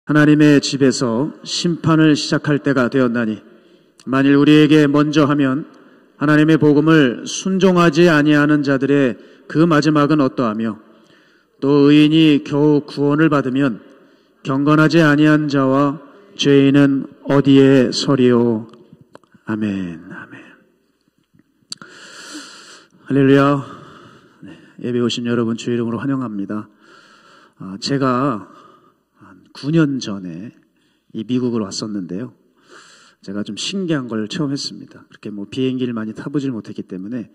하나님의 집에서 심판을 시작할 때가 되었나니 만일 우리에게 먼저 하면 하나님의 복음을 순종하지 아니하는 자들의 그 마지막은 어떠하며 또 의인이 겨우 구원을 받으면 경건하지 아니한 자와 죄인은 어디에 서리요. 아멘. 아멘. 할렐루야. 예배 오신 여러분 주의 이름으로 환영합니다. 제가 9년 전에 이 미국을 왔었는데요. 제가 좀 신기한 걸 체험했습니다. 그렇게 비행기를 많이 타보질 못했기 때문에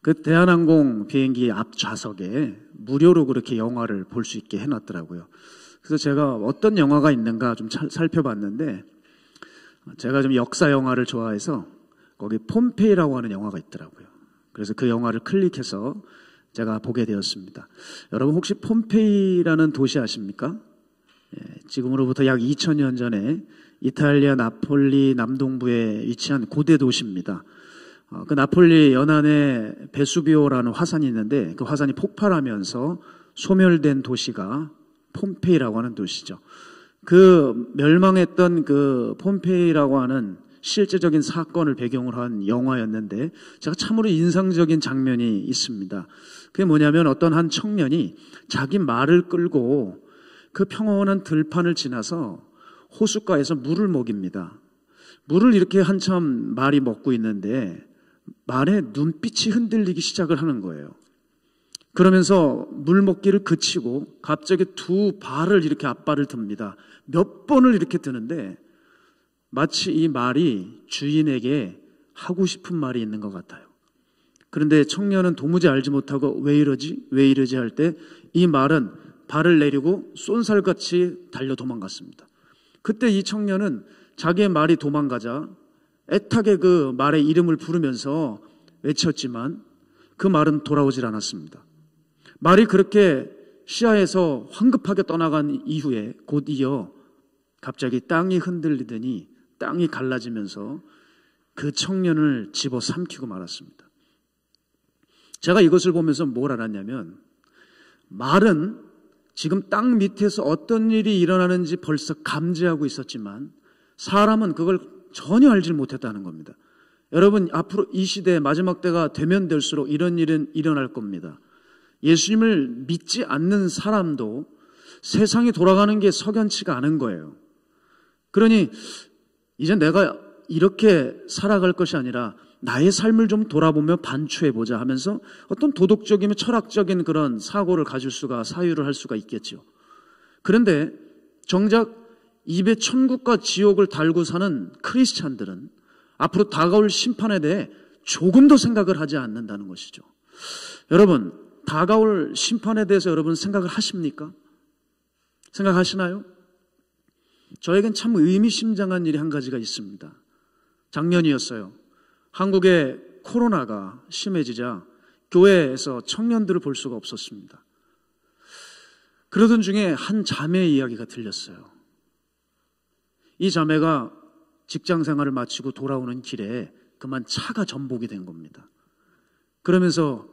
그 대한항공 비행기 앞 좌석에 무료로 그렇게 영화를 볼 수 있게 해놨더라고요. 그래서 제가 어떤 영화가 있는가 좀 살펴봤는데 제가 좀 역사 영화를 좋아해서 거기 폼페이라고 하는 영화가 있더라고요. 그래서 그 영화를 클릭해서 제가 보게 되었습니다. 여러분 혹시 폼페이라는 도시 아십니까? 지금으로부터 약 2000년 전에 이탈리아 나폴리 남동부에 위치한 고대 도시입니다. 그 나폴리 연안에 베수비오라는 화산이 있는데 그 화산이 폭발하면서 소멸된 도시가 폼페이라고 하는 도시죠. 그 멸망했던 그 폼페이라고 하는 실제적인 사건을 배경으로 한 영화였는데 제가 참으로 인상적인 장면이 있습니다. 그게 뭐냐면 어떤 한 청년이 자기 말을 끌고 그 평온한 들판을 지나서 호숫가에서 물을 먹입니다. 물을 이렇게 한참 말이 먹고 있는데 말에 눈빛이 흔들리기 시작을 하는 거예요. 그러면서 물 먹기를 그치고 갑자기 두 발을 이렇게 앞발을 듭니다. 몇 번을 이렇게 드는데 마치 이 말이 주인에게 하고 싶은 말이 있는 것 같아요. 그런데 청년은 도무지 알지 못하고 왜 이러지 할 때 이 말은 발을 내리고 쏜살같이 달려 도망갔습니다. 그때 이 청년은 자기의 말이 도망가자 애타게 그 말의 이름을 부르면서 외쳤지만 그 말은 돌아오질 않았습니다. 말이 그렇게 시야에서 황급하게 떠나간 이후에 곧이어 갑자기 땅이 흔들리더니 땅이 갈라지면서 그 청년을 집어삼키고 말았습니다. 제가 이것을 보면서 뭘 알았냐면 말은 지금 땅 밑에서 어떤 일이 일어나는지 벌써 감지하고 있었지만 사람은 그걸 전혀 알지 못했다는 겁니다. 여러분 앞으로 이 시대의 마지막 때가 되면 될수록 이런 일은 일어날 겁니다. 예수님을 믿지 않는 사람도 세상이 돌아가는 게 석연치가 않은 거예요. 그러니 이제 내가 이렇게 살아갈 것이 아니라 나의 삶을 좀 돌아보며 반추해보자 하면서 어떤 도덕적이며 철학적인 그런 사고를 가질 수가 사유를 할 수가 있겠죠. 그런데 정작 입에 천국과 지옥을 달고 사는 크리스찬들은 앞으로 다가올 심판에 대해 조금도 생각을 하지 않는다는 것이죠. 여러분 다가올 심판에 대해서 여러분 생각을 하십니까? 생각하시나요? 저에겐 참 의미심장한 일이 한 가지가 있습니다. 작년이었어요. 한국의 코로나가 심해지자 교회에서 청년들을 볼 수가 없었습니다. 그러던 중에 한 자매의 이야기가 들렸어요. 이 자매가 직장 생활을 마치고 돌아오는 길에 그만 차가 전복이 된 겁니다. 그러면서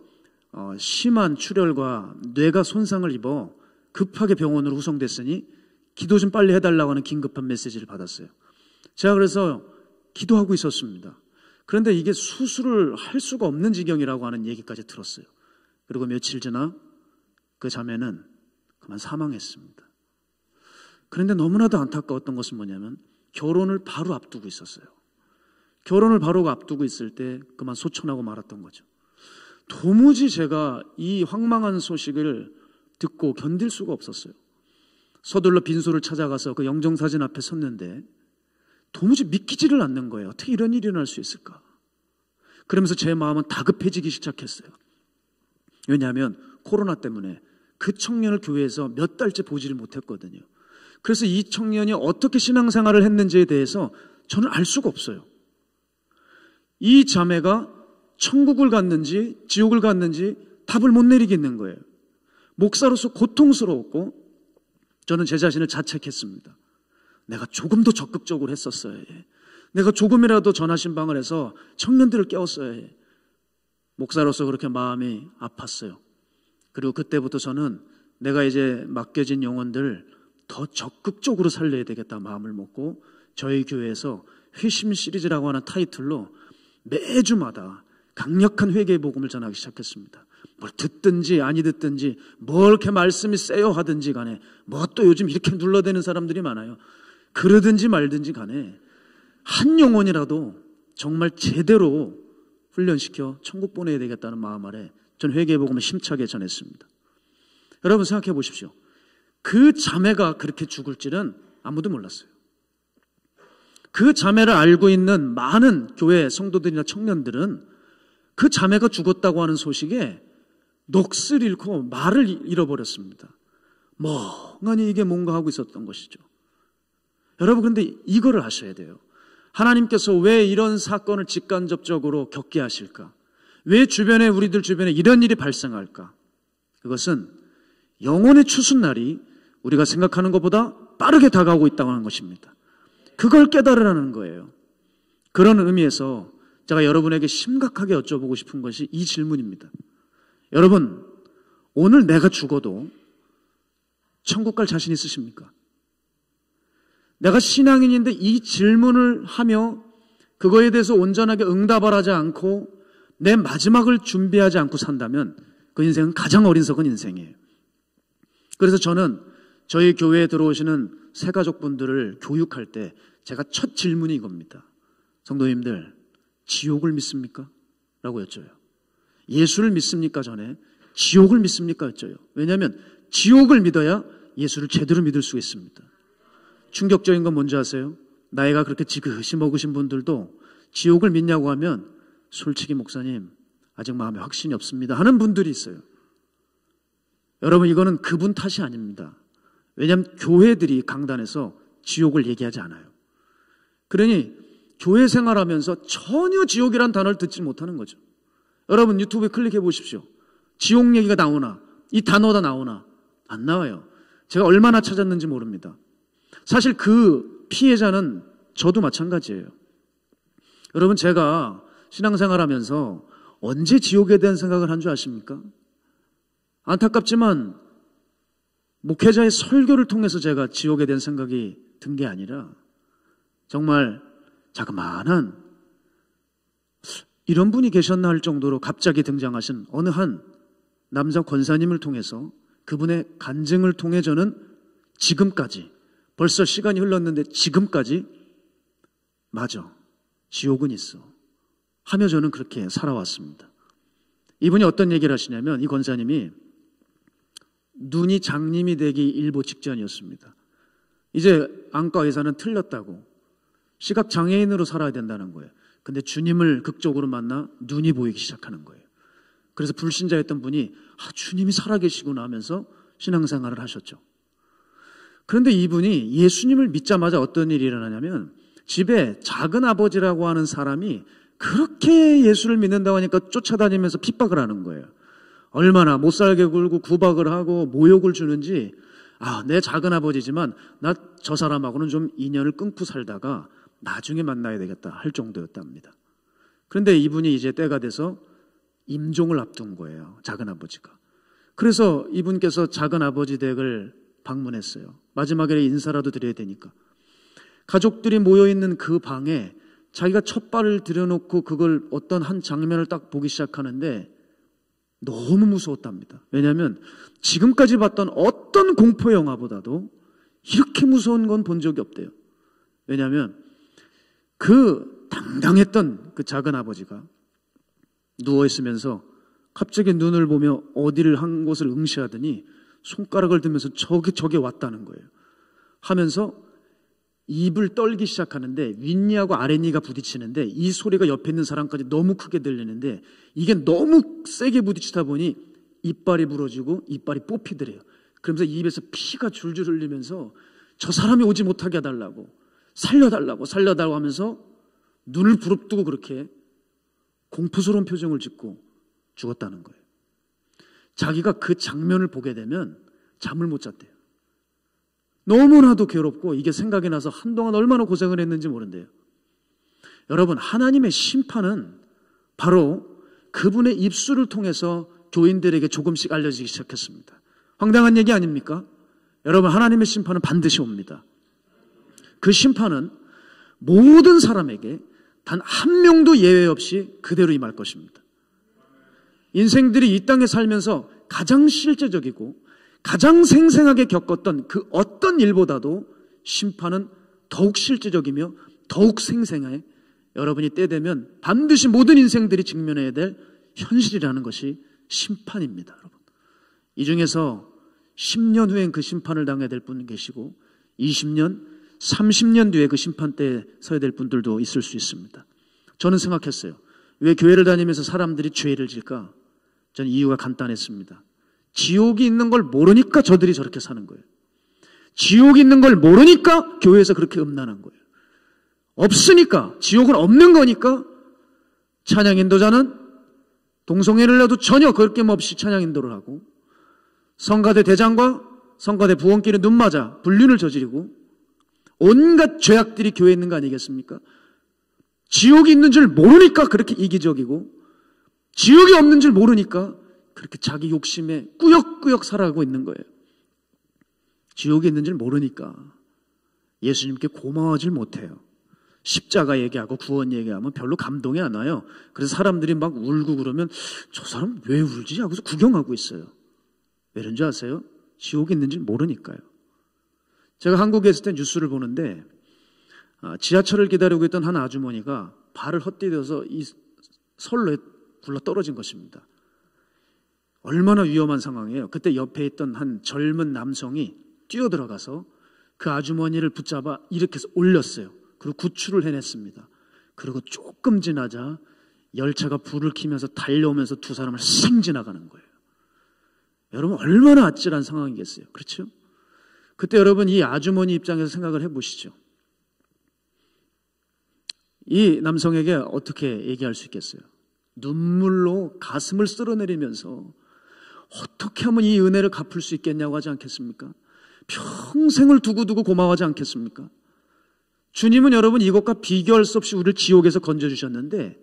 심한 출혈과 뇌가 손상을 입어 급하게 병원으로 후송됐으니 기도 좀 빨리 해달라고 하는 긴급한 메시지를 받았어요. 제가 그래서 기도하고 있었습니다. 그런데 이게 수술을 할 수가 없는 지경이라고 하는 얘기까지 들었어요. 그리고 며칠 지나 그 자매는 그만 사망했습니다. 그런데 너무나도 안타까웠던 것은 뭐냐면 결혼을 바로 앞두고 있었어요. 결혼을 바로 앞두고 있을 때 그만 소천하고 말았던 거죠. 도무지 제가 이 황망한 소식을 듣고 견딜 수가 없었어요. 서둘러 빈소를 찾아가서 그 영정사진 앞에 섰는데 도무지 믿기지를 않는 거예요. 어떻게 이런 일이 일어날 수 있을까? 그러면서 제 마음은 다급해지기 시작했어요. 왜냐하면 코로나 때문에 그 청년을 교회에서 몇 달째 보지를 못했거든요. 그래서 이 청년이 어떻게 신앙생활을 했는지에 대해서 저는 알 수가 없어요. 이 자매가 천국을 갔는지 지옥을 갔는지 답을 못 내리겠는 거예요. 목사로서 고통스러웠고 저는 제 자신을 자책했습니다. 내가 조금 더 적극적으로 했었어야 해. 내가 조금이라도 전화신방을 해서 청년들을 깨웠어야 해. 목사로서 그렇게 마음이 아팠어요. 그리고 그때부터 저는 내가 이제 맡겨진 영혼들 더 적극적으로 살려야 되겠다 마음을 먹고 저희 교회에서 회심 시리즈라고 하는 타이틀로 매주마다 강력한 회개의 복음을 전하기 시작했습니다. 뭘 듣든지 아니 듣든지 뭘 이렇게 말씀이 세요 하든지 간에 뭐 또 요즘 이렇게 눌러대는 사람들이 많아요. 그러든지 말든지 간에 한 영혼이라도 정말 제대로 훈련시켜 천국 보내야 되겠다는 마음 아래 전 회개의 복음을 힘차게 전했습니다. 여러분 생각해 보십시오. 그 자매가 그렇게 죽을 줄은 아무도 몰랐어요. 그 자매를 알고 있는 많은 교회 성도들이나 청년들은 그 자매가 죽었다고 하는 소식에 넋을 잃고 말을 잃어버렸습니다. 멍하니 이게 뭔가 하고 있었던 것이죠. 여러분 그런데 이거를 아셔야 돼요. 하나님께서 왜 이런 사건을 직간접적으로 겪게 하실까? 왜 우리들 주변에 이런 일이 발생할까? 그것은 영혼의 추수날이 우리가 생각하는 것보다 빠르게 다가오고 있다고 하는 것입니다. 그걸 깨달으라는 거예요. 그런 의미에서 제가 여러분에게 심각하게 여쭤보고 싶은 것이 이 질문입니다. 여러분, 오늘 내가 죽어도 천국 갈 자신 있으십니까? 내가 신앙인인데 이 질문을 하며 그거에 대해서 온전하게 응답을 하지 않고 내 마지막을 준비하지 않고 산다면 그 인생은 가장 어리석은 인생이에요. 그래서 저는 저희 교회에 들어오시는 새가족분들을 교육할 때 제가 첫 질문이 이겁니다. 성도님들, 지옥을 믿습니까? 라고 여쭤요. 예수를 믿습니까? 전에 지옥을 믿습니까? 여쭤요. 왜냐하면 지옥을 믿어야 예수를 제대로 믿을 수 있습니다. 충격적인 건 뭔지 아세요? 나이가 그렇게 지긋이 먹으신 분들도 지옥을 믿냐고 하면 솔직히 목사님 아직 마음에 확신이 없습니다 하는 분들이 있어요. 여러분 이거는 그분 탓이 아닙니다. 왜냐하면 교회들이 강단에서 지옥을 얘기하지 않아요. 그러니 교회 생활하면서 전혀 지옥이란 단어를 듣지 못하는 거죠. 여러분 유튜브에 클릭해 보십시오. 지옥 얘기가 나오나? 이 단어가 나오나? 안 나와요. 제가 얼마나 찾았는지 모릅니다. 사실 그 피해자는 저도 마찬가지예요. 여러분 제가 신앙생활하면서 언제 지옥에 대한 생각을 한 줄 아십니까? 안타깝지만 목회자의 설교를 통해서 제가 지옥에 대한 생각이 든 게 아니라 정말 자그마한 이런 분이 계셨나 할 정도로 갑자기 등장하신 어느 한 남자 권사님을 통해서 그분의 간증을 통해 저는 지금까지 벌써 시간이 흘렀는데 지금까지 맞아, 지옥은 있어 하며 저는 그렇게 살아왔습니다. 이분이 어떤 얘기를 하시냐면 이 권사님이 눈이 장님이 되기 일보 직전이었습니다. 이제 안과 의사는 틀렸다고 시각장애인으로 살아야 된다는 거예요. 근데 주님을 극적으로 만나 눈이 보이기 시작하는 거예요. 그래서 불신자였던 분이 주님이 살아계시구나 하면서 신앙생활을 하셨죠. 그런데 이분이 예수님을 믿자마자 어떤 일이 일어나냐면 집에 작은 아버지라고 하는 사람이 그렇게 예수를 믿는다고 하니까 쫓아다니면서 핍박을 하는 거예요. 얼마나 못살게 굴고 구박을 하고 모욕을 주는지 내 작은 아버지지만 나 저 사람하고는 좀 인연을 끊고 살다가 나중에 만나야 되겠다 할 정도였답니다. 그런데 이분이 이제 때가 돼서 임종을 앞둔 거예요. 작은 아버지가. 그래서 이분께서 작은 아버지 댁을 방문했어요. 마지막에 인사라도 드려야 되니까. 가족들이 모여있는 그 방에 자기가 첫 발을 들여놓고 그걸 어떤 한 장면을 딱 보기 시작하는데 너무 무서웠답니다. 왜냐하면 지금까지 봤던 어떤 공포 영화보다도 이렇게 무서운 건 본 적이 없대요. 왜냐하면 그 당당했던 그 작은 아버지가 누워있으면서 갑자기 눈을 보며 어디를 한 곳을 응시하더니 손가락을 들면서 저게 왔다는 거예요. 하면서 입을 떨기 시작하는데 윗니하고 아랫니가 부딪히는데 이 소리가 옆에 있는 사람까지 너무 크게 들리는데 이게 너무 세게 부딪히다 보니 이빨이 부러지고 이빨이 뽑히더래요. 그러면서 입에서 피가 줄줄 흘리면서 저 사람이 오지 못하게 해달라고 살려달라고 하면서 눈을 부릅뜨고 그렇게 공포스러운 표정을 짓고 죽었다는 거예요. 자기가 그 장면을 보게 되면 잠을 못 잤대요. 너무나도 괴롭고 이게 생각이 나서 한동안 얼마나 고생을 했는지 모른대요. 여러분, 하나님의 심판은 바로 그분의 입술을 통해서 교인들에게 조금씩 알려지기 시작했습니다. 황당한 얘기 아닙니까? 여러분, 하나님의 심판은 반드시 옵니다. 그 심판은 모든 사람에게 단 한 명도 예외 없이 그대로 임할 것입니다. 인생들이 이 땅에 살면서 가장 실제적이고 가장 생생하게 겪었던 그 어떤 일보다도 심판은 더욱 실제적이며 더욱 생생해 여러분이 때 되면 반드시 모든 인생들이 직면해야 될 현실이라는 것이 심판입니다. 여러분, 이 중에서 10년 후엔 그 심판을 당해야 될 분 계시고 20년, 30년 뒤에 그 심판대에 서야 될 분들도 있을 수 있습니다. 저는 생각했어요. 왜 교회를 다니면서 사람들이 죄를 질까? 저는 이유가 간단했습니다. 지옥이 있는 걸 모르니까 저들이 저렇게 사는 거예요. 지옥이 있는 걸 모르니까 교회에서 그렇게 음란한 거예요. 없으니까, 지옥은 없는 거니까 찬양 인도자는 동성애를 해도 전혀 거리낌 없이 찬양 인도를 하고, 성가대 대장과 성가대 부원끼리 눈맞아 불륜을 저지르고 온갖 죄악들이 교회에 있는 거 아니겠습니까? 지옥이 있는 줄 모르니까 그렇게 이기적이고, 지옥이 없는 줄 모르니까 그렇게 자기 욕심에 꾸역꾸역 살아가고 있는 거예요. 지옥이 있는 줄 모르니까 예수님께 고마워하지 못해요. 십자가 얘기하고 구원 얘기하면 별로 감동이 안 와요. 그래서 사람들이 막 울고 그러면 저 사람 왜 울지? 하고서 구경하고 있어요. 왜 그런 줄 아세요? 지옥이 있는 줄 모르니까요. 제가 한국에 있을 때 뉴스를 보는데 지하철을 기다리고 있던 한 아주머니가 발을 헛디뎌서 이 선로에 굴러 떨어진 것입니다. 얼마나 위험한 상황이에요. 그때 옆에 있던 한 젊은 남성이 뛰어들어가서 그 아주머니를 붙잡아 일으켜서 올렸어요. 그리고 구출을 해냈습니다. 그리고 조금 지나자 열차가 불을 켜면서 달려오면서 두 사람을 쌩 지나가는 거예요. 여러분, 얼마나 아찔한 상황이겠어요. 그렇죠? 그때 여러분, 이 아주머니 입장에서 생각을 해보시죠. 이 남성에게 어떻게 얘기할 수 있겠어요? 눈물로 가슴을 쓸어내리면서 어떻게 하면 이 은혜를 갚을 수 있겠냐고 하지 않겠습니까? 평생을 두고두고 고마워하지 않겠습니까? 주님은 여러분 이것과 비교할 수 없이 우리를 지옥에서 건져주셨는데,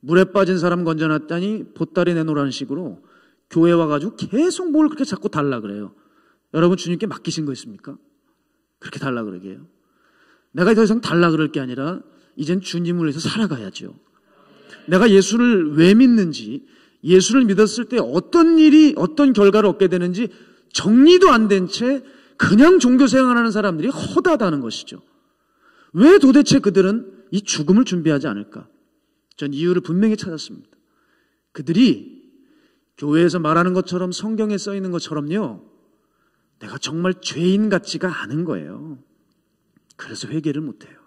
물에 빠진 사람 건져놨다니 보따리 내놓으라는 식으로 교회 와가지고 계속 뭘 그렇게 자꾸 달라 그래요. 여러분, 주님께 맡기신 거 있습니까? 그렇게 달라 그러게 해요. 내가 더 이상 달라 그럴 게 아니라 이젠 주님을 위해서 살아가야죠. 내가 예수를 왜 믿는지, 예수를 믿었을 때 어떤 일이, 어떤 결과를 얻게 되는지 정리도 안 된 채 그냥 종교 생활하는 사람들이 허다하다는 것이죠. 왜 도대체 그들은 이 죽음을 준비하지 않을까? 전 이유를 분명히 찾았습니다. 그들이 교회에서 말하는 것처럼, 성경에 써 있는 것처럼요, 내가 정말 죄인 같지가 않은 거예요. 그래서 회개를 못해요.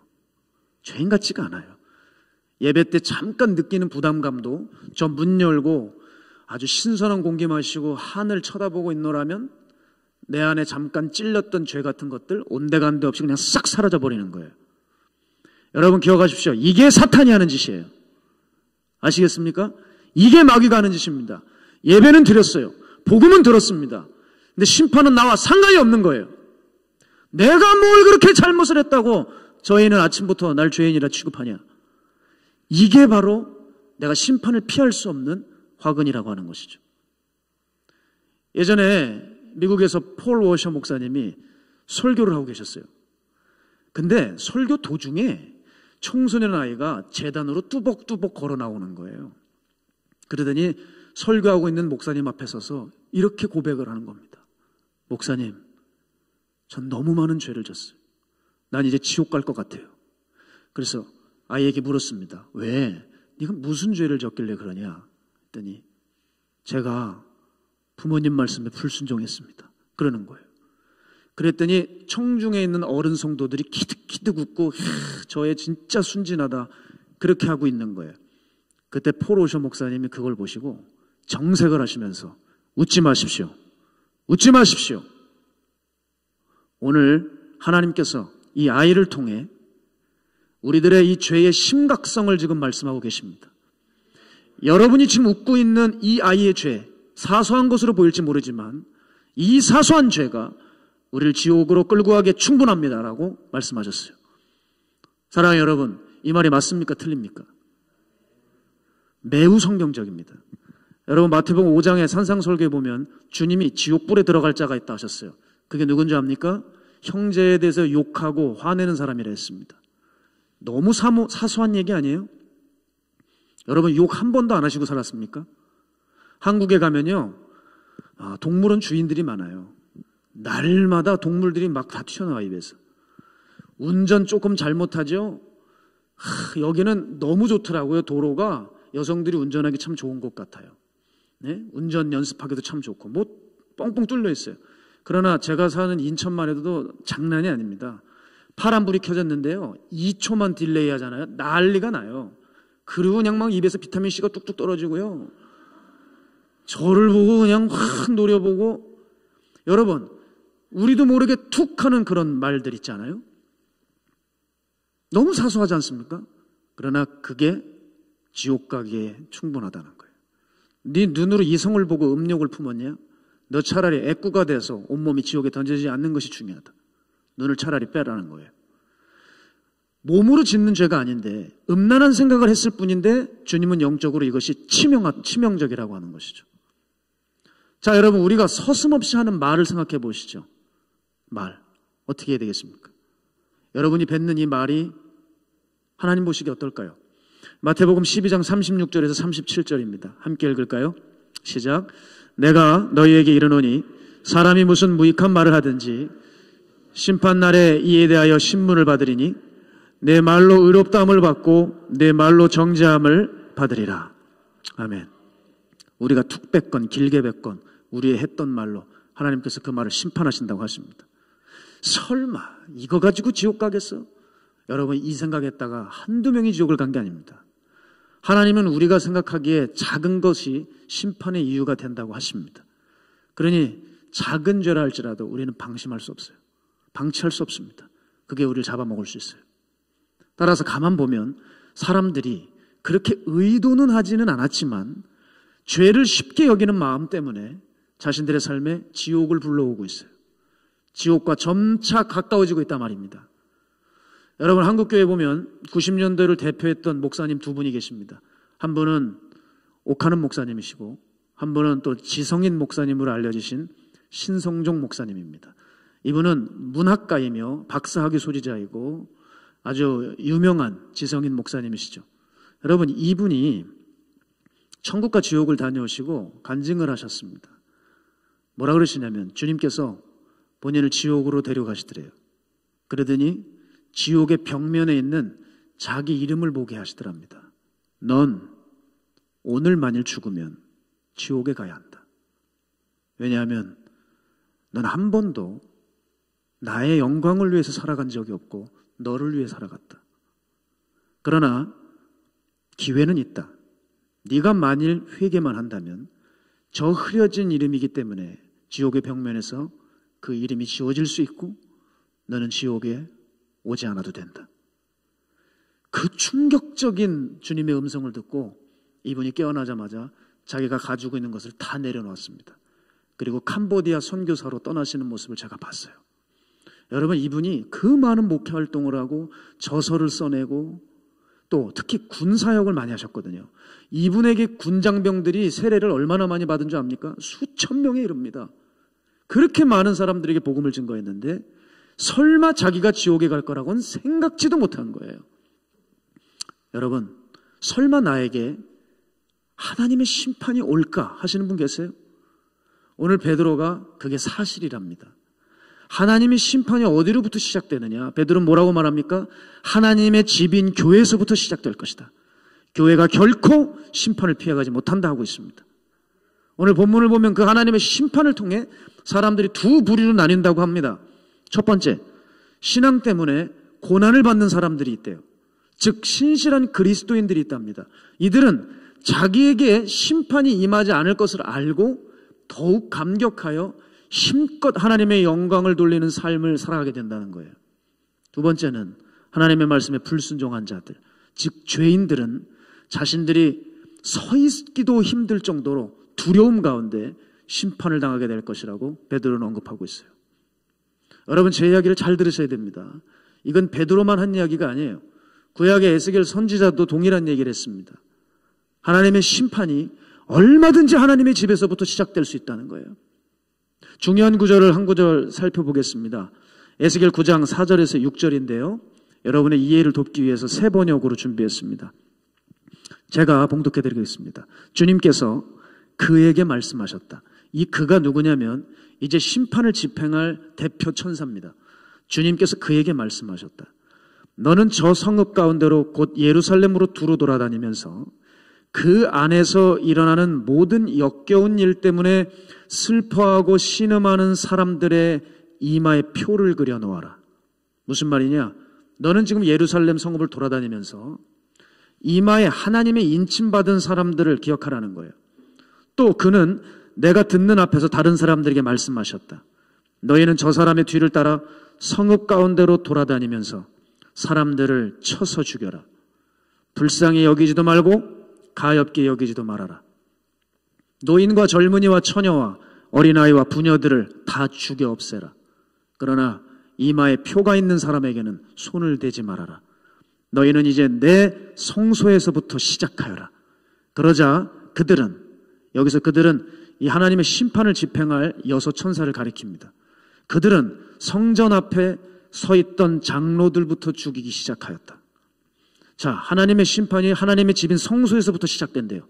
죄인 같지가 않아요. 예배 때 잠깐 느끼는 부담감도 저 문 열고 아주 신선한 공기 마시고 하늘 쳐다보고 있노라면 내 안에 잠깐 찔렸던 죄 같은 것들 온데간데 없이 그냥 싹 사라져버리는 거예요. 여러분 기억하십시오. 이게 사탄이 하는 짓이에요. 아시겠습니까? 이게 마귀가 하는 짓입니다. 예배는 드렸어요. 복음은 들었습니다. 근데 심판은 나와 상관이 없는 거예요. 내가 뭘 그렇게 잘못을 했다고 저희는 아침부터 날 죄인이라 취급하냐. 이게 바로 내가 심판을 피할 수 없는 화근이라고 하는 것이죠. 예전에 미국에서 폴 워셔 목사님이 설교를 하고 계셨어요. 근데 설교 도중에 청소년 아이가 제단으로 뚜벅뚜벅 걸어 나오는 거예요. 그러더니 설교하고 있는 목사님 앞에 서서 이렇게 고백을 하는 겁니다. 목사님, 전 너무 많은 죄를 졌어요. 난 이제 지옥 갈 것 같아요. 그래서 아이에게 물었습니다. 왜? 네가 무슨 죄를 졌길래 그러냐? 했더니 제가 부모님 말씀에 불순종했습니다. 그러는 거예요. 그랬더니 청중에 있는 어른 성도들이 키득키득 웃고 저애 진짜 순진하다 그렇게 하고 있는 거예요. 그때 폴 워셔 목사님이 그걸 보시고 정색을 하시면서 웃지 마십시오. 웃지 마십시오. 오늘 하나님께서 이 아이를 통해 우리들의 이 죄의 심각성을 지금 말씀하고 계십니다. 여러분이 지금 웃고 있는 이 아이의 죄, 사소한 것으로 보일지 모르지만 이 사소한 죄가 우리를 지옥으로 끌고 가기에 충분합니다라고 말씀하셨어요. 사랑하는 여러분, 이 말이 맞습니까? 틀립니까? 매우 성경적입니다. 여러분 마태복음 5장의 산상설교에 보면 주님이 지옥불에 들어갈 자가 있다 하셨어요. 그게 누군지 압니까? 형제에 대해서 욕하고 화내는 사람이라 했습니다. 너무 사소한 얘기 아니에요? 여러분 욕 한 번도 안 하시고 살았습니까? 한국에 가면요, 동물원 주인들이 많아요. 날마다 동물들이 막 다 튀어나와 입에서. 운전 조금 잘못하죠? 여기는 너무 좋더라고요. 도로가 여성들이 운전하기 참 좋은 곳 같아요. 네? 운전 연습하기도 참 좋고 뭐 뻥뻥 뚫려 있어요. 그러나 제가 사는 인천만 해도 장난이 아닙니다. 파란불이 켜졌는데요, 2초만 딜레이 하잖아요. 난리가 나요. 그리고 그냥 막 입에서 비타민C가 뚝뚝 떨어지고요. 저를 보고 그냥 확 노려보고. 여러분, 우리도 모르게 툭 하는 그런 말들 있잖아요. 너무 사소하지 않습니까? 그러나 그게 지옥 가기에 충분하다는 거예요. 네 눈으로 이성을 보고 음욕을 품었냐? 너 차라리 애꾸가 돼서 온몸이 지옥에 던져지지 않는 것이 중요하다. 눈을 차라리 빼라는 거예요. 몸으로 짓는 죄가 아닌데 음란한 생각을 했을 뿐인데 주님은 영적으로 이것이 치명적이라고 하는 것이죠. 자, 여러분, 우리가 서슴없이 하는 말을 생각해 보시죠. 말 어떻게 해야 되겠습니까? 여러분이 뱉는 이 말이 하나님 보시기에 어떨까요? 마태복음 12장 36절에서 37절입니다. 함께 읽을까요? 시작. 내가 너희에게 이르노니 사람이 무슨 무익한 말을 하든지 심판날에 이에 대하여 신문을 받으리니 내 말로 의롭다함을 받고 내 말로 정죄함을 받으리라. 아멘. 우리가 툭 뱉건 길게 뱉건 우리의 했던 말로 하나님께서 그 말을 심판하신다고 하십니다. 설마 이거 가지고 지옥 가겠어? 여러분, 이 생각했다가 한두 명이 지옥을 간 게 아닙니다. 하나님은 우리가 생각하기에 작은 것이 심판의 이유가 된다고 하십니다. 그러니 작은 죄라 할지라도 우리는 방심할 수 없어요. 방치할 수 없습니다. 그게 우리를 잡아먹을 수 있어요. 따라서 가만 보면 사람들이 그렇게 의도는 하지는 않았지만 죄를 쉽게 여기는 마음 때문에 자신들의 삶에 지옥을 불러오고 있어요. 지옥과 점차 가까워지고 있단 말입니다. 여러분, 한국교회 보면 90년대를 대표했던 목사님 두 분이 계십니다. 한 분은 옥하는 목사님이시고 한 분은 또 지성인 목사님으로 알려지신 신성종 목사님입니다. 이분은 문학가이며 박사학위 소지자이고 아주 유명한 지성인 목사님이시죠. 여러분, 이분이 천국과 지옥을 다녀오시고 간증을 하셨습니다. 뭐라 그러시냐면 주님께서 본인을 지옥으로 데려가시더래요. 그러더니 지옥의 벽면에 있는 자기 이름을 보게 하시더랍니다. 넌 오늘 만일 죽으면 지옥에 가야 한다. 왜냐하면 넌 한 번도 나의 영광을 위해서 살아간 적이 없고 너를 위해 살아갔다. 그러나 기회는 있다. 네가 만일 회개만 한다면 저 흐려진 이름이기 때문에 지옥의 벽면에서 그 이름이 지워질 수 있고 너는 지옥에 오지 않아도 된다. 그 충격적인 주님의 음성을 듣고 이분이 깨어나자마자 자기가 가지고 있는 것을 다 내려놓았습니다. 그리고 캄보디아 선교사로 떠나시는 모습을 제가 봤어요. 여러분, 이분이 그 많은 목회 활동을 하고 저서를 써내고 또 특히 군사역을 많이 하셨거든요. 이분에게 군장병들이 세례를 얼마나 많이 받은 줄 압니까? 수천 명에 이릅니다. 그렇게 많은 사람들에게 복음을 증거했는데 설마 자기가 지옥에 갈 거라고는 생각지도 못한 거예요. 여러분, 설마 나에게 하나님의 심판이 올까 하시는 분 계세요? 오늘 베드로가 그게 사실이랍니다. 하나님의 심판이 어디로부터 시작되느냐? 베드로는 뭐라고 말합니까? 하나님의 집인 교회에서부터 시작될 것이다. 교회가 결코 심판을 피해가지 못한다 하고 있습니다. 오늘 본문을 보면 그 하나님의 심판을 통해 사람들이 두 부류로 나뉜다고 합니다. 첫 번째, 신앙 때문에 고난을 받는 사람들이 있대요. 즉 신실한 그리스도인들이 있답니다. 이들은 자기에게 심판이 임하지 않을 것을 알고 더욱 감격하여 힘껏 하나님의 영광을 돌리는 삶을 살아가게 된다는 거예요. 두 번째는 하나님의 말씀에 불순종한 자들, 즉 죄인들은 자신들이 서 있기도 힘들 정도로 두려움 가운데 심판을 당하게 될 것이라고 베드로는 언급하고 있어요. 여러분, 제 이야기를 잘 들으셔야 됩니다. 이건 베드로만 한 이야기가 아니에요. 구약의 에스겔 선지자도 동일한 얘기를 했습니다. 하나님의 심판이 얼마든지 하나님의 집에서부터 시작될 수 있다는 거예요. 중요한 구절을 한 구절 살펴보겠습니다. 에스겔 9장 4절에서 6절인데요. 여러분의 이해를 돕기 위해서 새 번역으로 준비했습니다. 제가 봉독해 드리겠습니다. 주님께서 그에게 말씀하셨다. 이 그가 누구냐면 이제 심판을 집행할 대표 천사입니다. 주님께서 그에게 말씀하셨다. 너는 저 성읍 가운데로 곧 예루살렘으로 두루 돌아다니면서 그 안에서 일어나는 모든 역겨운 일 때문에 슬퍼하고 신음하는 사람들의 이마에 표를 그려 놓아라. 무슨 말이냐? 너는 지금 예루살렘 성읍을 돌아다니면서 이마에 하나님의 인침받은 사람들을 기억하라는 거예요. 또 그는 내가 듣는 앞에서 다른 사람들에게 말씀하셨다. 너희는 저 사람의 뒤를 따라 성읍 가운데로 돌아다니면서 사람들을 쳐서 죽여라. 불쌍히 여기지도 말고 가엾게 여기지도 말아라. 노인과 젊은이와 처녀와 어린아이와 부녀들을 다 죽여 없애라. 그러나 이마에 표가 있는 사람에게는 손을 대지 말아라. 너희는 이제 내 성소에서부터 시작하여라. 그러자 그들은, 여기서 그들은 이 하나님의 심판을 집행할 여섯 천사를 가리킵니다. 그들은 성전 앞에 서 있던 장로들부터 죽이기 시작하였다. 자, 하나님의 심판이 하나님의 집인 성소에서부터 시작된대요.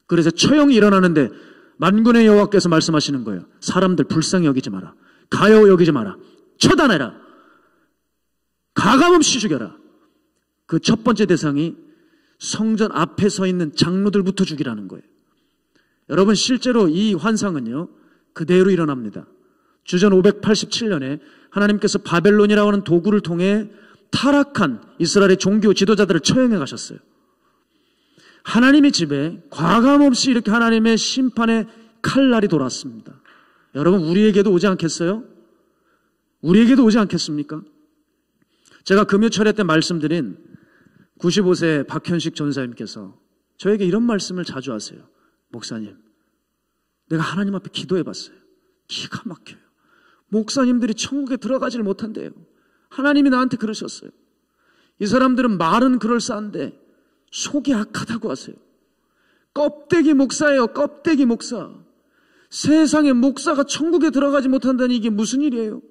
그래서 처형이 일어나는데 만군의 여호와께서 말씀하시는 거예요. 사람들 불쌍히 여기지 마라. 가여워 여기지 마라. 처단해라. 가감없이 죽여라. 그 첫 번째 대상이 성전 앞에 서 있는 장로들부터 죽이라는 거예요. 여러분, 실제로 이 환상은요, 그대로 일어납니다. 주전 587년에 하나님께서 바벨론이라고 하는 도구를 통해 타락한 이스라엘의 종교 지도자들을 처형해 가셨어요. 하나님의 집에 과감없이 이렇게 하나님의 심판의 칼날이 돌았습니다. 여러분, 우리에게도 오지 않겠어요? 우리에게도 오지 않겠습니까? 제가 금요철회 때 말씀드린 95세 박현식 전사님께서 저에게 이런 말씀을 자주 하세요. 목사님, 내가 하나님 앞에 기도해 봤어요. 기가 막혀요. 목사님들이 천국에 들어가지를 못한대요. 하나님이 나한테 그러셨어요. 이 사람들은 말은 그럴싸한데 속이 악하다고 하세요. 껍데기 목사예요. 껍데기 목사. 세상에 목사가 천국에 들어가지 못한다니 이게 무슨 일이에요?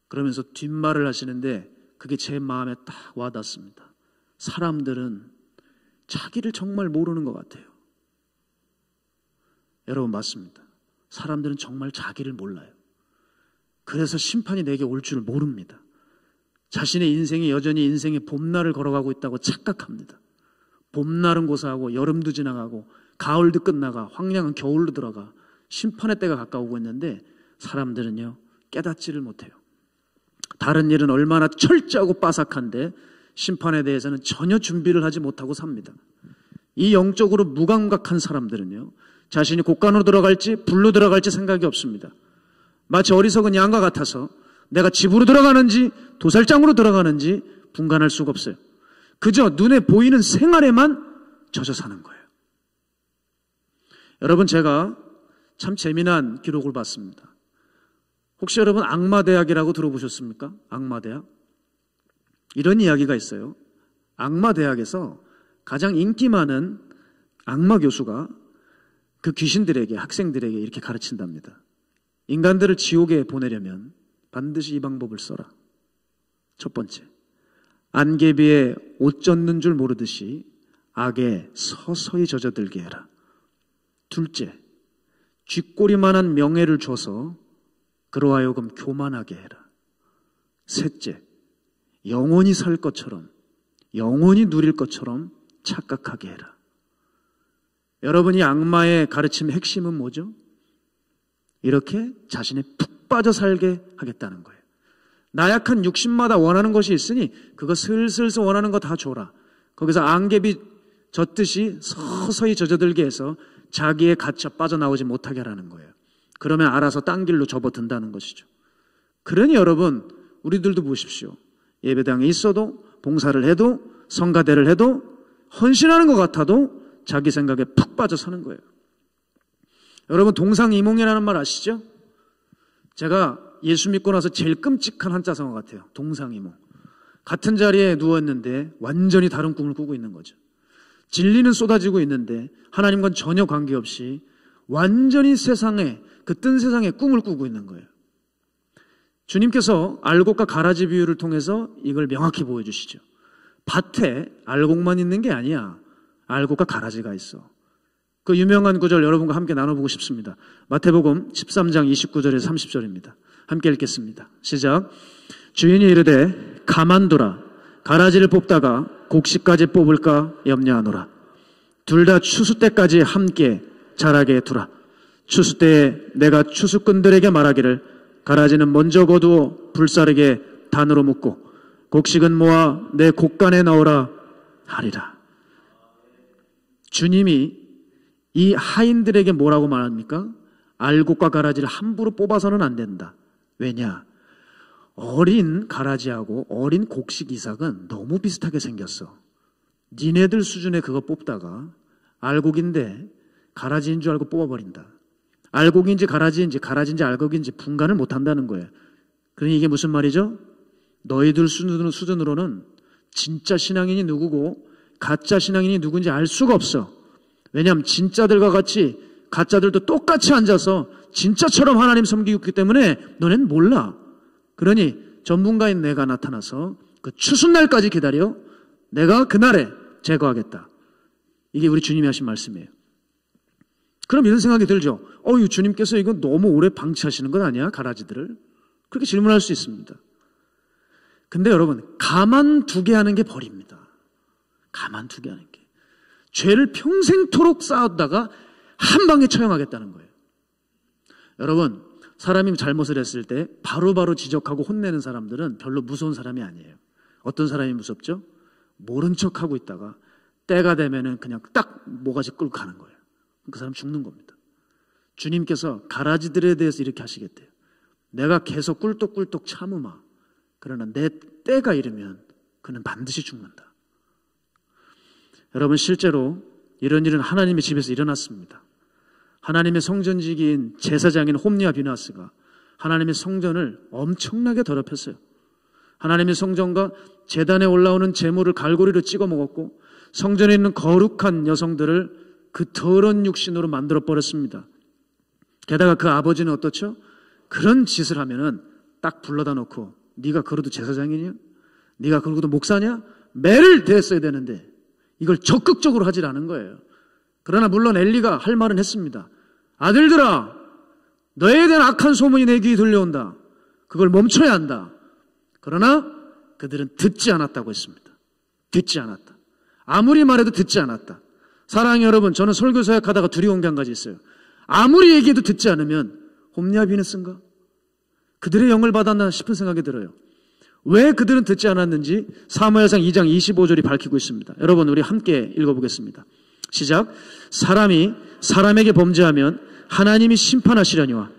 그러면서 뒷말을 하시는데 그게 제 마음에 딱 와닿습니다. 사람들은 자기를 정말 모르는 것 같아요. 여러분, 맞습니다. 사람들은 정말 자기를 몰라요. 그래서 심판이 내게 올 줄 모릅니다. 자신의 인생이 여전히 인생의 봄날을 걸어가고 있다고 착각합니다. 봄날은 고사하고 여름도 지나가고 가을도 끝나가 황량한 겨울로 들어가 심판의 때가 가까우고 있는데 사람들은요, 깨닫지를 못해요. 다른 일은 얼마나 철저하고 빠삭한데 심판에 대해서는 전혀 준비를 하지 못하고 삽니다. 이 영적으로 무감각한 사람들은요, 자신이 곳간으로 들어갈지 불로 들어갈지 생각이 없습니다. 마치 어리석은 양과 같아서 내가 집으로 들어가는지 도살장으로 들어가는지 분간할 수가 없어요. 그저 눈에 보이는 생활에만 젖어 사는 거예요. 여러분, 제가 참 재미난 기록을 봤습니다. 혹시 여러분 악마대학이라고 들어보셨습니까? 악마대학? 이런 이야기가 있어요. 악마대학에서 가장 인기 많은 악마 교수가 그 귀신들에게, 학생들에게 이렇게 가르친답니다. 인간들을 지옥에 보내려면 반드시 이 방법을 써라. 첫 번째, 안개비에 옷 젖는 줄 모르듯이 악에 서서히 젖어들게 해라. 둘째, 쥐꼬리만한 명예를 줘서 그로 하여금 교만하게 해라. 셋째, 영원히 살 것처럼, 영원히 누릴 것처럼 착각하게 해라. 여러분이 악마의 가르침의 핵심은 뭐죠? 이렇게 자신이 푹 빠져 살게 하겠다는 거예요. 나약한 육신마다 원하는 것이 있으니 그거 슬슬 원하는 거 다 줘라. 거기서 안개비 젖듯이 서서히 젖어들게 해서 자기의 갇혀 빠져나오지 못하게 하라는 거예요. 그러면 알아서 딴 길로 접어든다는 것이죠. 그러니 여러분, 우리들도 보십시오. 예배당에 있어도, 봉사를 해도, 성가대를 해도, 헌신하는 것 같아도 자기 생각에 푹 빠져 사는 거예요. 여러분, 동상이몽이라는 말 아시죠? 제가 예수 믿고 나서 제일 끔찍한 한자성어 같아요. 동상이몽. 같은 자리에 누웠는데 완전히 다른 꿈을 꾸고 있는 거죠. 진리는 쏟아지고 있는데 하나님과는 전혀 관계없이 완전히 세상에 그 뜬 세상에 꿈을 꾸고 있는 거예요. 주님께서 알곡과 가라지 비유를 통해서 이걸 명확히 보여주시죠. 밭에 알곡만 있는 게 아니야. 알곡과 가라지가 있어. 그 유명한 구절 여러분과 함께 나눠보고 싶습니다. 마태복음 13장 29절에서 30절입니다. 함께 읽겠습니다. 시작. 주인이 이르되 가만두라. 가라지를 뽑다가 곡식까지 뽑을까 염려하노라. 둘 다 추수 때까지 함께 자라게 두라. 추수 때에 내가 추수꾼들에게 말하기를 가라지는 먼저 거두어 불사르게 단으로 묶고 곡식은 모아 내 곡간에 넣으라 하리라. 주님이 이 하인들에게 뭐라고 말합니까? 알곡과 가라지를 함부로 뽑아서는 안 된다. 왜냐? 어린 가라지하고 어린 곡식 이삭은 너무 비슷하게 생겼어. 니네들 수준에 그거 뽑다가 알곡인데 가라지인 줄 알고 뽑아버린다. 알곡인지 가라지인지 알곡인지 분간을 못한다는 거예요. 그러니 이게 무슨 말이죠? 너희들 수준으로는 진짜 신앙인이 누구고 가짜 신앙인이 누군지 알 수가 없어. 왜냐하면 진짜들과 같이 가짜들도 똑같이 앉아서 진짜처럼 하나님 섬기고 있기 때문에 너넨 몰라. 그러니 전문가인 내가 나타나서 그 추수날까지 기다려. 내가 그날에 제거하겠다. 이게 우리 주님이 하신 말씀이에요. 그럼 이런 생각이 들죠. 주님께서 이거 너무 오래 방치하시는 건 아니야? 가라지들을. 그렇게 질문할 수 있습니다. 근데 여러분, 가만두게 하는 게 벌입니다. 가만두게 하는 게. 죄를 평생토록 쌓았다가 한 방에 처형하겠다는 거예요. 여러분, 사람이 잘못을 했을 때 바로바로 지적하고 혼내는 사람들은 별로 무서운 사람이 아니에요. 어떤 사람이 무섭죠? 모른 척하고 있다가 때가 되면은 그냥 딱 모가지 끌고 가는 거예요. 그 사람 죽는 겁니다. 주님께서 가라지들에 대해서 이렇게 하시겠대요. 내가 계속 꿀떡꿀떡 참으마. 그러나 내 때가 이르면 그는 반드시 죽는다. 여러분, 실제로 이런 일은 하나님의 집에서 일어났습니다. 하나님의 성전지기인 제사장인 홈리와 비나스가 하나님의 성전을 엄청나게 더럽혔어요. 하나님의 성전과 제단에 올라오는 제물을 갈고리로 찍어 먹었고 성전에 있는 거룩한 여성들을 그 더러운 육신으로 만들어 버렸습니다. 게다가 그 아버지는 어떻죠? 그런 짓을 하면은 딱 불러다 놓고 네가 그러도 제사장이냐? 네가 그러고도 목사냐? 매를 대했어야 되는데 이걸 적극적으로 하질 않은 거예요. 그러나 물론 엘리가 할 말은 했습니다. 아들들아, 너에 대한 악한 소문이 내 귀에 들려온다. 그걸 멈춰야 한다. 그러나 그들은 듣지 않았다고 했습니다. 듣지 않았다. 아무리 말해도 듣지 않았다. 사랑하는 여러분, 저는 설교 사역하다가 두려운 게 한 가지 있어요. 아무리 얘기해도 듣지 않으면 홈리와 비너스인가? 그들의 영을 받았나 싶은 생각이 들어요. 왜 그들은 듣지 않았는지 사무엘상 2장 25절이 밝히고 있습니다. 여러분, 우리 함께 읽어보겠습니다. 시작. 사람이 사람에게 범죄하면 하나님이 심판하시려니와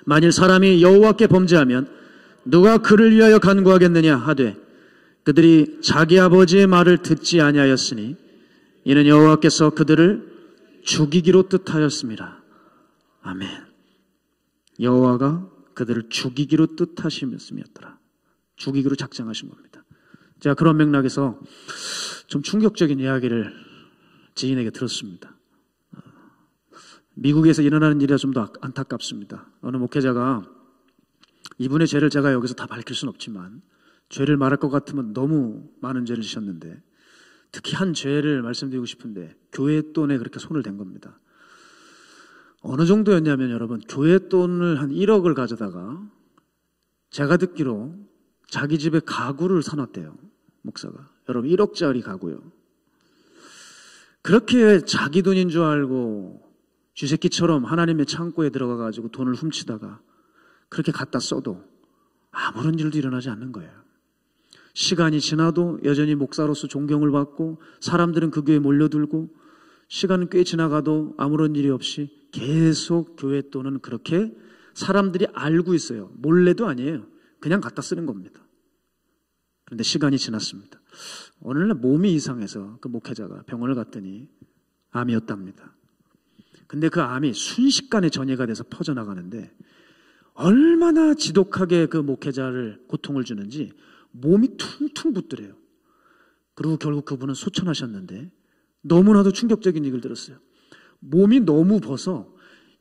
만일 사람이 여호와께 범죄하면 누가 그를 위하여 간구하겠느냐 하되 그들이 자기 아버지의 말을 듣지 아니하였으니 이는 여호와께서 그들을 죽이기로 뜻하였습니다. 아멘. 여호와가 그들을 죽이기로 뜻하심이었더라. 죽이기로 작정하신 겁니다. 제가 그런 맥락에서 좀 충격적인 이야기를 지인에게 들었습니다. 미국에서 일어나는 일이라 좀 더 안타깝습니다. 어느 목회자가 이분의 죄를 제가 여기서 다 밝힐 수는 없지만 죄를 말할 것 같으면 너무 많은 죄를 지셨는데 특히 한 죄를 말씀드리고 싶은데 교회 돈에 그렇게 손을 댄 겁니다. 어느 정도였냐면 여러분, 교회 돈을 한 1억을 가져다가 제가 듣기로 자기 집에 가구를 사놨대요. 목사가. 여러분, 1억짜리 가구요. 그렇게 자기 돈인 줄 알고 쥐새끼처럼 하나님의 창고에 들어가가지고 돈을 훔치다가 그렇게 갖다 써도 아무런 일도 일어나지 않는 거예요. 시간이 지나도 여전히 목사로서 존경을 받고 사람들은 그 교회에 몰려들고 시간은 꽤 지나가도 아무런 일이 없이 계속 교회 돈은 그렇게 사람들이 알고 있어요. 몰래도 아니에요. 그냥 갖다 쓰는 겁니다. 그런데 시간이 지났습니다. 어느 날 몸이 이상해서 그 목회자가 병원을 갔더니 암이었답니다. 근데 그 암이 순식간에 전이가 돼서 퍼져나가는데 얼마나 지독하게 그 목회자를 고통을 주는지 몸이 퉁퉁 붓더래요. 그리고 결국 그분은 소천하셨는데 너무나도 충격적인 얘기를 들었어요. 몸이 너무 벗어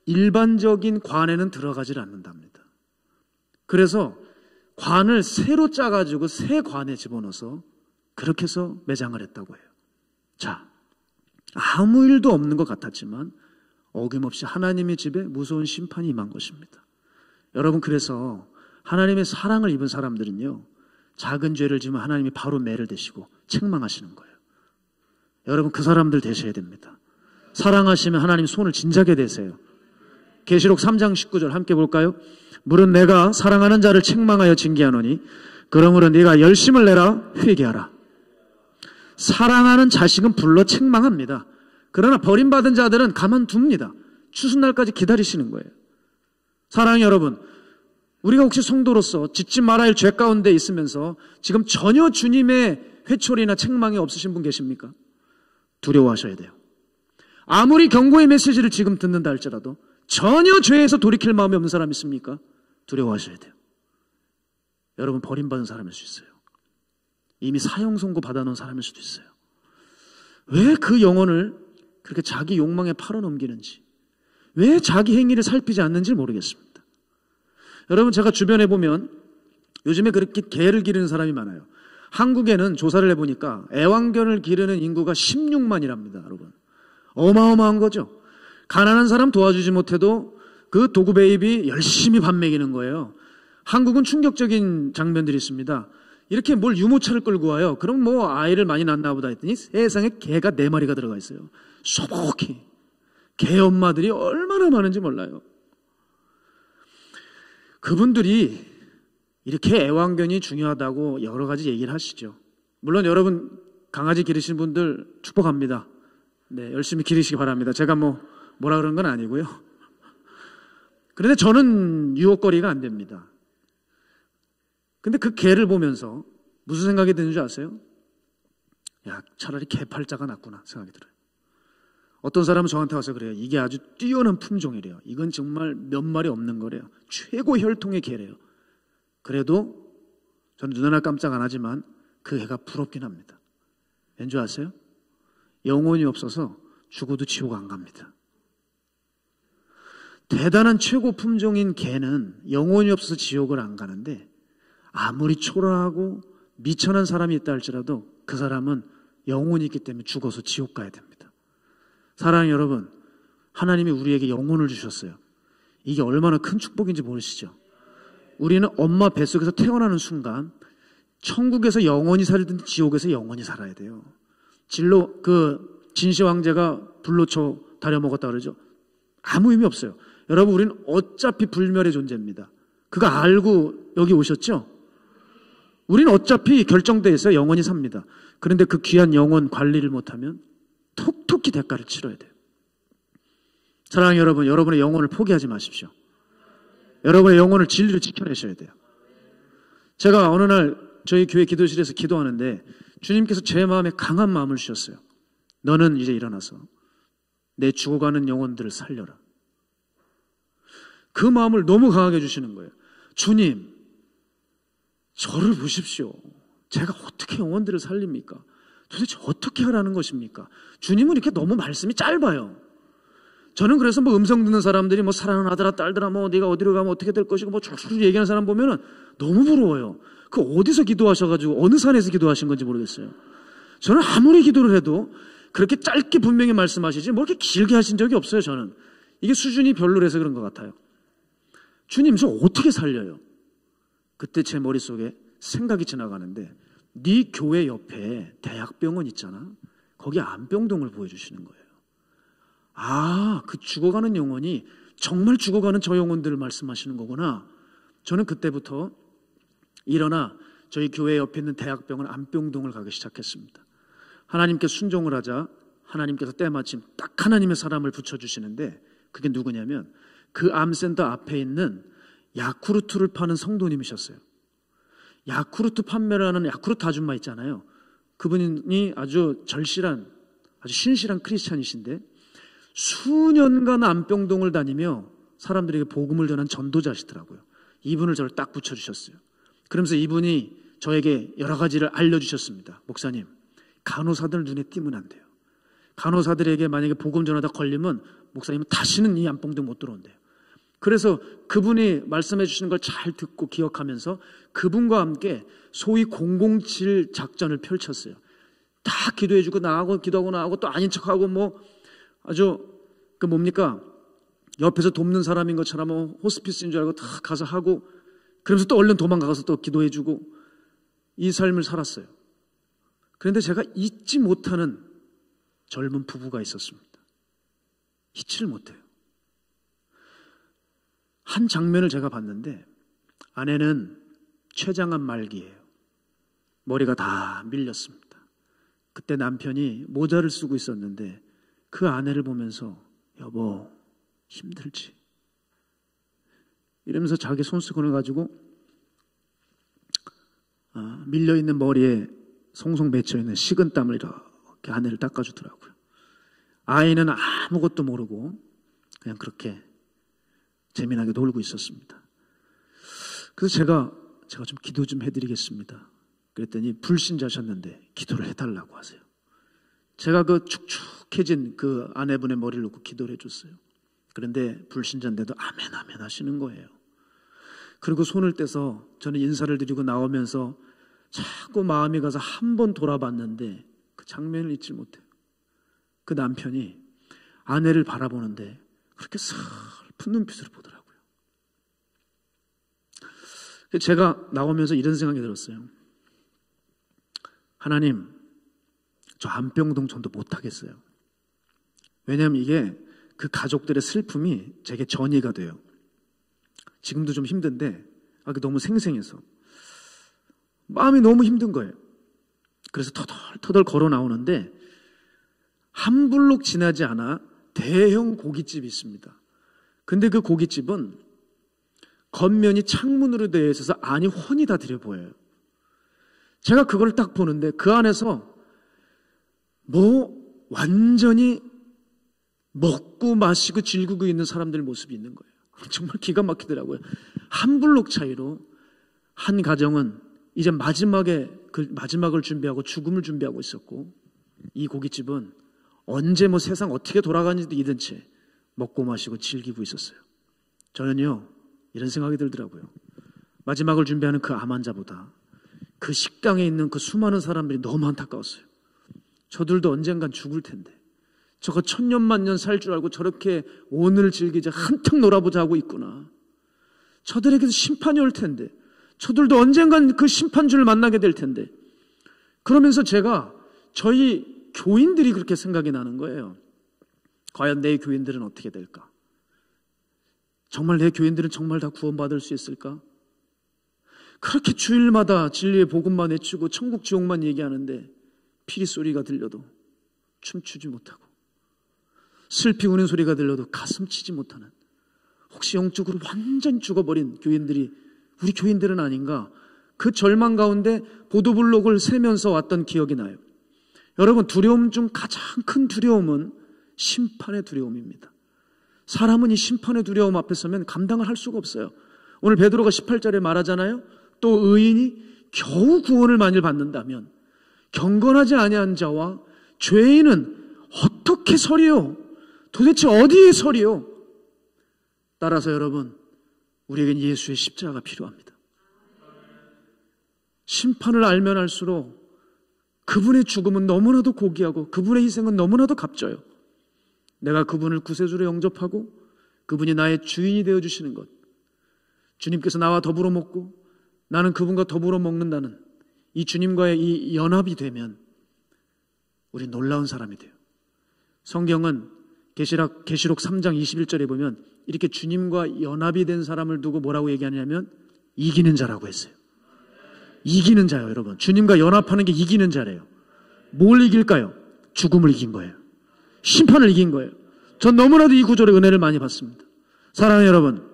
일반적인 관에는 들어가질 않는답니다. 그래서 관을 새로 짜가지고 새 관에 집어넣어서 그렇게 해서 매장을 했다고 해요. 자, 아무 일도 없는 것 같았지만 어김없이 하나님의 집에 무서운 심판이 임한 것입니다. 여러분, 그래서 하나님의 사랑을 입은 사람들은요, 작은 죄를 지으면 하나님이 바로 매를 대시고 책망하시는 거예요. 여러분, 그 사람들 되셔야 됩니다. 사랑하시면 하나님 손을 진작에 대세요. 계시록 3장 19절 함께 볼까요? 물은 내가 사랑하는 자를 책망하여 징계하노니 그러므로 네가 열심을 내라 회개하라. 사랑하는 자식은 불러 책망합니다. 그러나 버림받은 자들은 가만둡니다. 추수날까지 기다리시는 거예요. 사랑하는 여러분, 우리가 혹시 성도로서 짓지 말아야 할 죄 가운데 있으면서 지금 전혀 주님의 회초리나 책망이 없으신 분 계십니까? 두려워하셔야 돼요. 아무리 경고의 메시지를 지금 듣는다 할지라도 전혀 죄에서 돌이킬 마음이 없는 사람 있습니까? 두려워하셔야 돼요. 여러분, 버림받은 사람일 수 있어요. 이미 사형 선고 받아놓은 사람일 수도 있어요. 왜 그 영혼을 그렇게 자기 욕망에 팔아넘기는지, 왜 자기 행위를 살피지 않는지 모르겠습니다. 여러분, 제가 주변에 보면 요즘에 그렇게 개를 기르는 사람이 많아요. 한국에는 조사를 해보니까 애완견을 기르는 인구가 16만이랍니다. 여러분, 어마어마한 거죠. 가난한 사람 도와주지 못해도 그 도구 베이비 열심히 밥 먹이는 거예요. 한국은 충격적인 장면들이 있습니다. 이렇게 뭘 유모차를 끌고 와요. 그럼 뭐 아이를 많이 낳나 보다 했더니 세상에 개가 4마리가 들어가 있어요. 소복히. 개 엄마들이 얼마나 많은지 몰라요. 그분들이 이렇게 애완견이 중요하다고 여러 가지 얘기를 하시죠. 물론 여러분 강아지 기르시는 분들 축복합니다. 네, 열심히 기르시기 바랍니다. 제가 뭐라 그런 건 아니고요. 그런데 저는 유혹거리가 안 됩니다. 근데 그 개를 보면서 무슨 생각이 드는 줄 아세요? 야, 차라리 개팔자가 낫구나 생각이 들어요. 어떤 사람은 저한테 와서 그래요. 이게 아주 뛰어난 품종이래요. 이건 정말 몇 마리 없는 거래요. 최고 혈통의 개래요. 그래도 저는 눈 하나 깜짝 안 하지만 그 개가 부럽긴 합니다. 왠지 아세요? 영혼이 없어서 죽어도 지옥 안 갑니다. 대단한 최고 품종인 개는 영혼이 없어서 지옥을 안 가는데 아무리 초라하고 미천한 사람이 있다 할지라도 그 사람은 영혼이 있기 때문에 죽어서 지옥 가야 됩니다. 사랑하는 여러분, 하나님이 우리에게 영혼을 주셨어요. 이게 얼마나 큰 축복인지 모르시죠? 우리는 엄마 뱃속에서 태어나는 순간 천국에서 영원히 살든 지옥에서 영원히 살아야 돼요. 진시 황제가 불로초 다려 먹었다 그러죠. 아무 의미 없어요. 여러분, 우리는 어차피 불멸의 존재입니다. 그거 알고 여기 오셨죠? 우리는 어차피 결정되어 있어요. 영원히 삽니다. 그런데 그 귀한 영혼 관리를 못하면 톡톡히 대가를 치러야 돼요. 사랑하는 여러분, 여러분의 영혼을 포기하지 마십시오. 여러분의 영혼을 진리로 지켜내셔야 돼요. 제가 어느 날 저희 교회 기도실에서 기도하는데 주님께서 제 마음에 강한 마음을 주셨어요. 너는 이제 일어나서 내 죽어가는 영혼들을 살려라. 그 마음을 너무 강하게 주시는 거예요. 주님, 저를 보십시오. 제가 어떻게 영혼들을 살립니까? 도대체 어떻게 하라는 것입니까? 주님은 이렇게 너무 말씀이 짧아요. 저는 그래서 음성 듣는 사람들이 사랑하는 아들아 딸들아 네가 어디로 가면 어떻게 될 것이고 쭉쭉 얘기하는 사람 보면은 너무 부러워요. 그 어디서 기도하셔가지고 어느 산에서 기도하신 건지 모르겠어요. 저는 아무리 기도를 해도 그렇게 짧게 분명히 말씀하시지 뭐 이렇게 길게 하신 적이 없어요. 저는 이게 수준이 별로라서 그런 것 같아요. 주님, 저 어떻게 살려요? 그때 제 머릿속에 생각이 지나가는데 네 교회 옆에 대학병원 있잖아. 거기 안병동을 보여주시는 거예요. 아, 그 죽어가는 영혼이 정말 죽어가는 저 영혼들을 말씀하시는 거구나. 저는 그때부터 일어나 저희 교회 옆에 있는 대학병원 안병동을 가기 시작했습니다. 하나님께 순종을 하자 하나님께서 때마침 딱 하나님의 사람을 붙여주시는데 그게 누구냐면 그 암센터 앞에 있는 야쿠르트를 파는 성도님이셨어요. 야쿠르트 판매를 하는 야쿠르트 아줌마 있잖아요. 그분이 아주 절실한, 아주 신실한 크리스찬이신데 수년간 안병동을 다니며 사람들에게 복음을 전한 전도자시더라고요. 이분을 저를 딱 붙여주셨어요. 그러면서 이분이 저에게 여러 가지를 알려주셨습니다. 목사님, 간호사들 눈에 띄면 안 돼요. 간호사들에게 만약에 복음 전하다 걸리면 목사님은 다시는 이 안봉동 못 들어온대요. 그래서 그분이 말씀해 주시는 걸 잘 듣고 기억하면서 그분과 함께 소위 007 작전을 펼쳤어요. 다 기도해주고 나하고 기도하고 나하고 또 아닌 척하고 뭐 아주 그 뭡니까 옆에서 돕는 사람인 것처럼 뭐 호스피스인 줄 알고 다 가서 하고 그러면서 또 얼른 도망가서 또 기도해주고 이 삶을 살았어요. 그런데 제가 잊지 못하는 젊은 부부가 있었습니다. 잊지를 못해요. 한 장면을 제가 봤는데 아내는 췌장암 말기예요. 머리가 다 밀렸습니다. 그때 남편이 모자를 쓰고 있었는데 그 아내를 보면서 여보 힘들지? 이러면서 자기 손수건을 가지고 밀려있는 머리에 송송 맺혀있는 식은땀을 이렇게 아내를 닦아주더라고요. 아이는 아무것도 모르고 그냥 그렇게 재미나게 놀고 있었습니다. 그래서 제가 좀 기도 좀 해드리겠습니다. 그랬더니 불신자셨는데 기도를 해달라고 하세요. 제가 그 축축해진 그 아내분의 머리를 놓고 기도를 해줬어요. 그런데 불신자인데도 아멘 아멘 하시는 거예요. 그리고 손을 떼서 저는 인사를 드리고 나오면서 자꾸 마음이 가서 한 번 돌아봤는데 그 장면을 잊지 못해요. 그 남편이 아내를 바라보는데 그렇게 슬픈 눈빛으로 보더라고요. 제가 나오면서 이런 생각이 들었어요. 하나님, 저 안병동 전도 못하겠어요. 왜냐하면 이게 그 가족들의 슬픔이 제게 전이가 돼요. 지금도 좀 힘든데 너무 생생해서 마음이 너무 힘든 거예요. 그래서 터덜터덜 걸어 나오는데 한 블록 지나지 않아 대형 고깃집이 있습니다. 근데 그 고깃집은 겉면이 창문으로 되어 있어서 안이 훤히 다 들여 보여요. 제가 그걸 딱 보는데 그 안에서 뭐 완전히 먹고 마시고 즐기고 있는 사람들 모습이 있는 거예요. 정말 기가 막히더라고요. 한 블록 차이로 한 가정은 이제 마지막을 준비하고 죽음을 준비하고 있었고 이 고깃집은 언제 뭐 세상 어떻게 돌아가는지도 이든 채 먹고 마시고 즐기고 있었어요. 저는요 이런 생각이 들더라고요. 마지막을 준비하는 그 암 환자보다 그 식당에 있는 그 수많은 사람들이 너무 안타까웠어요. 저들도 언젠간 죽을 텐데 저거 천년만년 살 줄 알고 저렇게 오늘 즐기자 한턱 놀아보자 하고 있구나. 저들에게도 심판이 올 텐데 저들도 언젠간 그 심판주를 만나게 될 텐데 그러면서 제가 저희 교인들이 그렇게 생각이 나는 거예요. 과연 내 교인들은 어떻게 될까? 정말 내 교인들은 정말 다 구원받을 수 있을까? 그렇게 주일마다 진리의 복음만 외치고 천국 지옥만 얘기하는데 피리 소리가 들려도 춤추지 못하고 슬피 우는 소리가 들려도 가슴 치지 못하는 혹시 영적으로 완전 죽어버린 교인들이 우리 교인들은 아닌가? 그 절망 가운데 보도블록을 세면서 왔던 기억이 나요. 여러분 두려움 중 가장 큰 두려움은 심판의 두려움입니다. 사람은 이 심판의 두려움 앞에 서면 감당을 할 수가 없어요. 오늘 베드로가 18절에 말하잖아요. 또 의인이 겨우 구원을 만일 받는다면 경건하지 아니한 자와 죄인은 어떻게 서리요? 도대체 어디에 서리요? 따라서 여러분 우리에겐 예수의 십자가가 필요합니다. 심판을 알면 알수록 그분의 죽음은 너무나도 고귀하고 그분의 희생은 너무나도 값져요. 내가 그분을 구세주로 영접하고 그분이 나의 주인이 되어주시는 것, 주님께서 나와 더불어 먹고 나는 그분과 더불어 먹는다는 이 주님과의 이 연합이 되면 우리 놀라운 사람이 돼요. 성경은 계시록 3장 21절에 보면 이렇게 주님과 연합이 된 사람을 두고 뭐라고 얘기하냐면 이기는 자라고 했어요. 이기는 자요, 여러분. 주님과 연합하는 게 이기는 자래요. 뭘 이길까요? 죽음을 이긴 거예요. 심판을 이긴 거예요. 전 너무나도 이 구절의 은혜를 많이 받습니다. 사랑하는 여러분,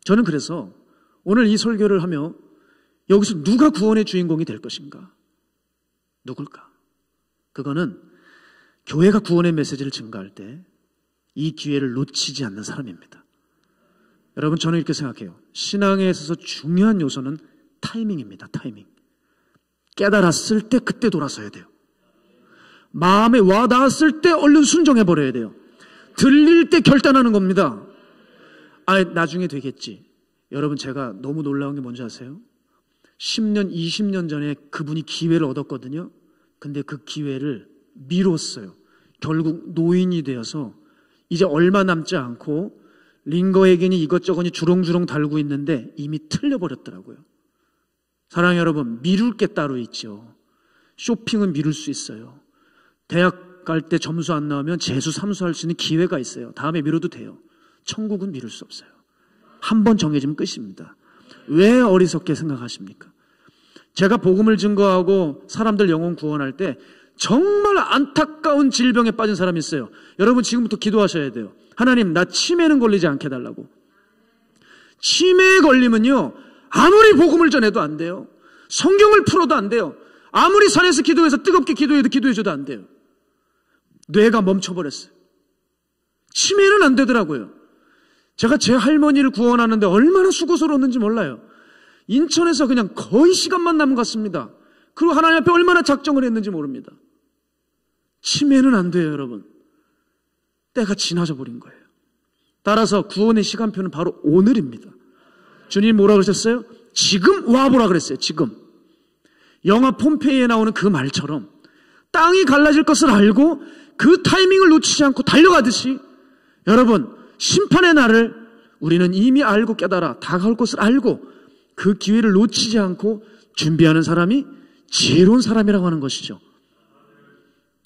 저는 그래서 오늘 이 설교를 하며 여기서 누가 구원의 주인공이 될 것인가? 누굴까? 그거는 교회가 구원의 메시지를 증가할 때 이 기회를 놓치지 않는 사람입니다. 여러분, 저는 이렇게 생각해요. 신앙에 있어서 중요한 요소는 타이밍입니다. 타이밍. 깨달았을 때 그때 돌아서야 돼요. 마음에 와 닿았을 때 얼른 순종해버려야 돼요. 들릴 때 결단하는 겁니다. 나중에 되겠지. 여러분, 제가 너무 놀라운 게 뭔지 아세요? 10년, 20년 전에 그분이 기회를 얻었거든요. 근데 그 기회를 미뤘어요. 결국 노인이 되어서 이제 얼마 남지 않고 링거에겐이 이것저것이 주렁주렁 달고 있는데 이미 틀려버렸더라고요. 사랑하는 여러분, 미룰 게 따로 있죠. 쇼핑은 미룰 수 있어요. 대학 갈 때 점수 안 나오면 재수, 삼수할 수 있는 기회가 있어요. 다음에 미뤄도 돼요. 천국은 미룰 수 없어요. 한 번 정해지면 끝입니다. 왜 어리석게 생각하십니까? 제가 복음을 증거하고 사람들 영혼 구원할 때 정말 안타까운 질병에 빠진 사람이 있어요. 여러분, 지금부터 기도하셔야 돼요. 하나님, 나 치매는 걸리지 않게 해달라고. 치매에 걸리면요, 아무리 복음을 전해도 안 돼요. 성경을 풀어도 안 돼요. 아무리 산에서 기도해서 뜨겁게 기도해도 기도해줘도 안 돼요. 뇌가 멈춰버렸어요. 치매는 안 되더라고요. 제가 제 할머니를 구원하는데 얼마나 수고스러웠는지 몰라요. 인천에서 그냥 거의 시간만 남은 것 같습니다. 그리고 하나님 앞에 얼마나 작정을 했는지 모릅니다. 치매는 안 돼요, 여러분. 때가 지나져 버린 거예요. 따라서 구원의 시간표는 바로 오늘입니다. 주님 뭐라 그러셨어요? 지금 와보라 그랬어요. 지금. 영화 폼페이에 나오는 그 말처럼 땅이 갈라질 것을 알고 그 타이밍을 놓치지 않고 달려가듯이, 여러분, 심판의 날을 우리는 이미 알고 깨달아 다가올 것을 알고 그 기회를 놓치지 않고 준비하는 사람이 지혜로운 사람이라고 하는 것이죠.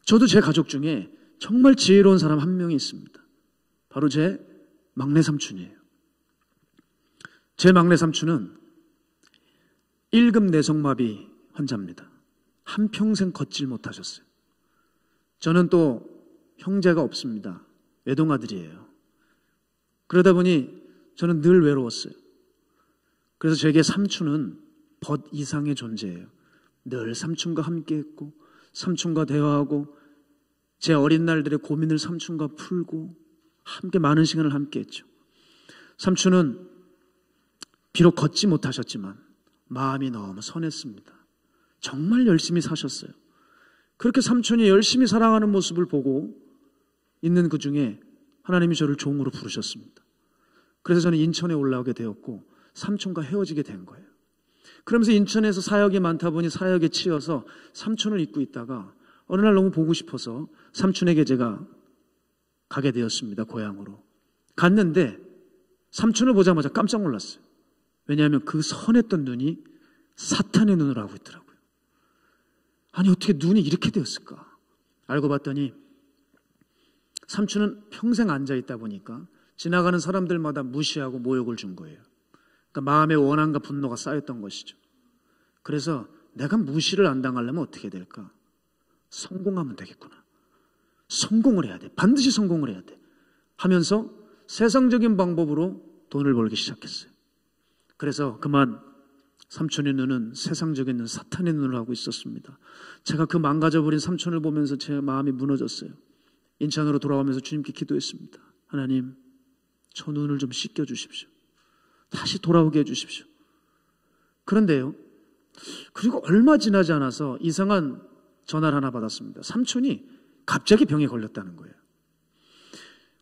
저도 제 가족 중에 정말 지혜로운 사람 한 명이 있습니다. 바로 제 막내 삼촌이에요. 제 막내 삼촌은 1급 내성마비 환자입니다. 한평생 걷질 못하셨어요. 저는 또 형제가 없습니다. 외동아들이에요. 그러다 보니 저는 늘 외로웠어요. 그래서 제게 삼촌은 벗 이상의 존재예요. 늘 삼촌과 함께했고, 삼촌과 대화하고, 제 어린 날들의 고민을 삼촌과 풀고, 함께 많은 시간을 함께했죠. 삼촌은 비록 걷지 못하셨지만 마음이 너무 선했습니다. 정말 열심히 사셨어요. 그렇게 삼촌이 열심히 사랑하는 모습을 보고 있는 그 중에 하나님이 저를 종으로 부르셨습니다. 그래서 저는 인천에 올라오게 되었고 삼촌과 헤어지게 된 거예요. 그러면서 인천에서 사역이 많다 보니 사역에 치여서 삼촌을 잊고 있다가 어느 날 너무 보고 싶어서 삼촌에게 제가 가게 되었습니다. 고향으로. 갔는데 삼촌을 보자마자 깜짝 놀랐어요. 왜냐하면 그 선했던 눈이 사탄의 눈으로 하고 있더라고요. 아니, 어떻게 눈이 이렇게 되었을까? 알고 봤더니 삼촌은 평생 앉아있다 보니까 지나가는 사람들마다 무시하고 모욕을 준 거예요. 그러니까 마음의 원한과 분노가 쌓였던 것이죠. 그래서 내가 무시를 안 당하려면 어떻게 될까? 성공하면 되겠구나. 성공을 해야 돼. 반드시 성공을 해야 돼. 하면서 세상적인 방법으로 돈을 벌기 시작했어요. 그래서 그만 삼촌의 눈은 세상적인 눈, 사탄의 눈을 하고 있었습니다. 제가 그 망가져버린 삼촌을 보면서 제 마음이 무너졌어요. 인천으로 돌아오면서 주님께 기도했습니다. 하나님, 저 눈을 좀 씻겨주십시오. 다시 돌아오게 해주십시오. 그런데요, 그리고 얼마 지나지 않아서 이상한 전화를 하나 받았습니다. 삼촌이 갑자기 병에 걸렸다는 거예요.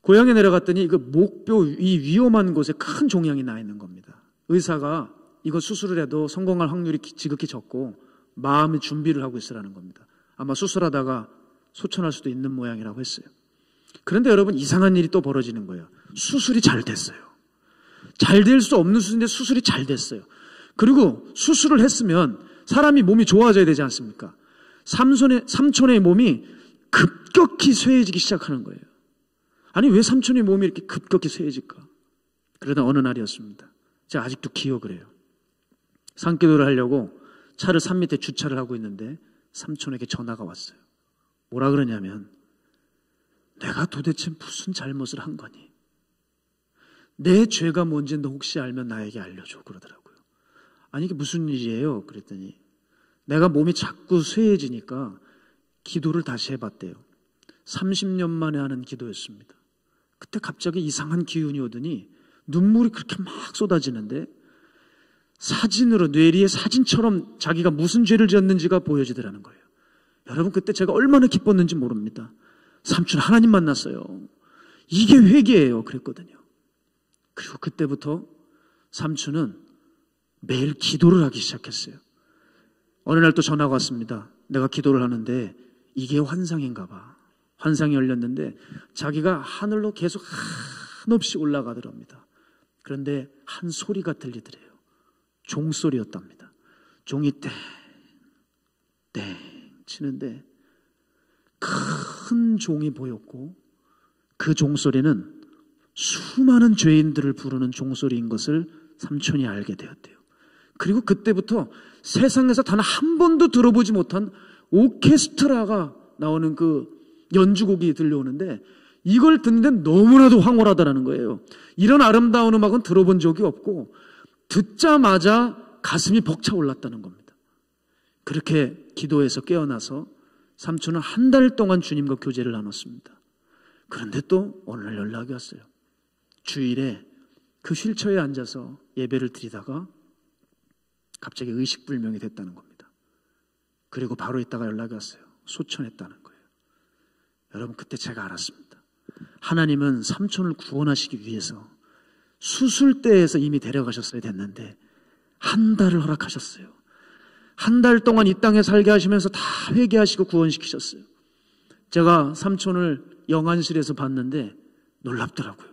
고향에 내려갔더니 그 목뼈 이 위험한 곳에 큰 종양이 나 있는 겁니다. 의사가 이거 수술을 해도 성공할 확률이 지극히 적고 마음의 준비를 하고 있으라는 겁니다. 아마 수술하다가 소천할 수도 있는 모양이라고 했어요. 그런데 여러분, 이상한 일이 또 벌어지는 거예요. 수술이 잘 됐어요. 잘 될 수 없는 수술인데 수술이 잘 됐어요. 그리고 수술을 했으면 사람이 몸이 좋아져야 되지 않습니까? 삼촌의 몸이 급격히 쇠해지기 시작하는 거예요. 아니, 왜 삼촌의 몸이 이렇게 급격히 쇠해질까? 그러다 어느 날이었습니다. 제가 아직도 기억을 해요. 산기도를 하려고 차를 산 밑에 주차를 하고 있는데 삼촌에게 전화가 왔어요. 뭐라 그러냐면, 내가 도대체 무슨 잘못을 한 거니? 내 죄가 뭔지 너 혹시 알면 나에게 알려줘, 그러더라고요. 아니, 이게 무슨 일이에요? 그랬더니 내가 몸이 자꾸 쇠해지니까 기도를 다시 해봤대요. 30년 만에 하는 기도였습니다. 그때 갑자기 이상한 기운이 오더니 눈물이 그렇게 막 쏟아지는데 사진으로, 뇌리의 사진처럼 자기가 무슨 죄를 지었는지가 보여지더라는 거예요. 여러분, 그때 제가 얼마나 기뻤는지 모릅니다. 삼촌 하나님 만났어요. 이게 회개예요. 그랬거든요. 그리고 그때부터 삼촌은 매일 기도를 하기 시작했어요. 어느 날 또 전화가 왔습니다. 내가 기도를 하는데 이게 환상인가 봐. 환상이 열렸는데 자기가 하늘로 계속 한없이 올라가더랍니다. 그런데 한 소리가 들리더래요. 종소리였답니다. 종이 땡 치는데 큰 종이 보였고 그 종소리는 수많은 죄인들을 부르는 종소리인 것을 삼촌이 알게 되었대요. 그리고 그때부터 세상에서 단 한 번도 들어보지 못한 오케스트라가 나오는 그 연주곡이 들려오는데 이걸 듣는데 너무나도 황홀하다라는 거예요. 이런 아름다운 음악은 들어본 적이 없고 듣자마자 가슴이 벅차올랐다는 겁니다. 그렇게 기도해서 깨어나서 삼촌은 한 달 동안 주님과 교제를 나눴습니다. 그런데 또 어느 날 연락이 왔어요. 주일에 그 휠체어에 앉아서 예배를 드리다가 갑자기 의식불명이 됐다는 겁니다. 그리고 바로 있다가 연락이 왔어요. 소천했다는 거예요. 여러분, 그때 제가 알았습니다. 하나님은 삼촌을 구원하시기 위해서 수술대에서 이미 데려가셨어야 됐는데 한 달을 허락하셨어요. 한 달 동안 이 땅에 살게 하시면서 다 회개하시고 구원시키셨어요. 제가 삼촌을 영안실에서 봤는데 놀랍더라고요.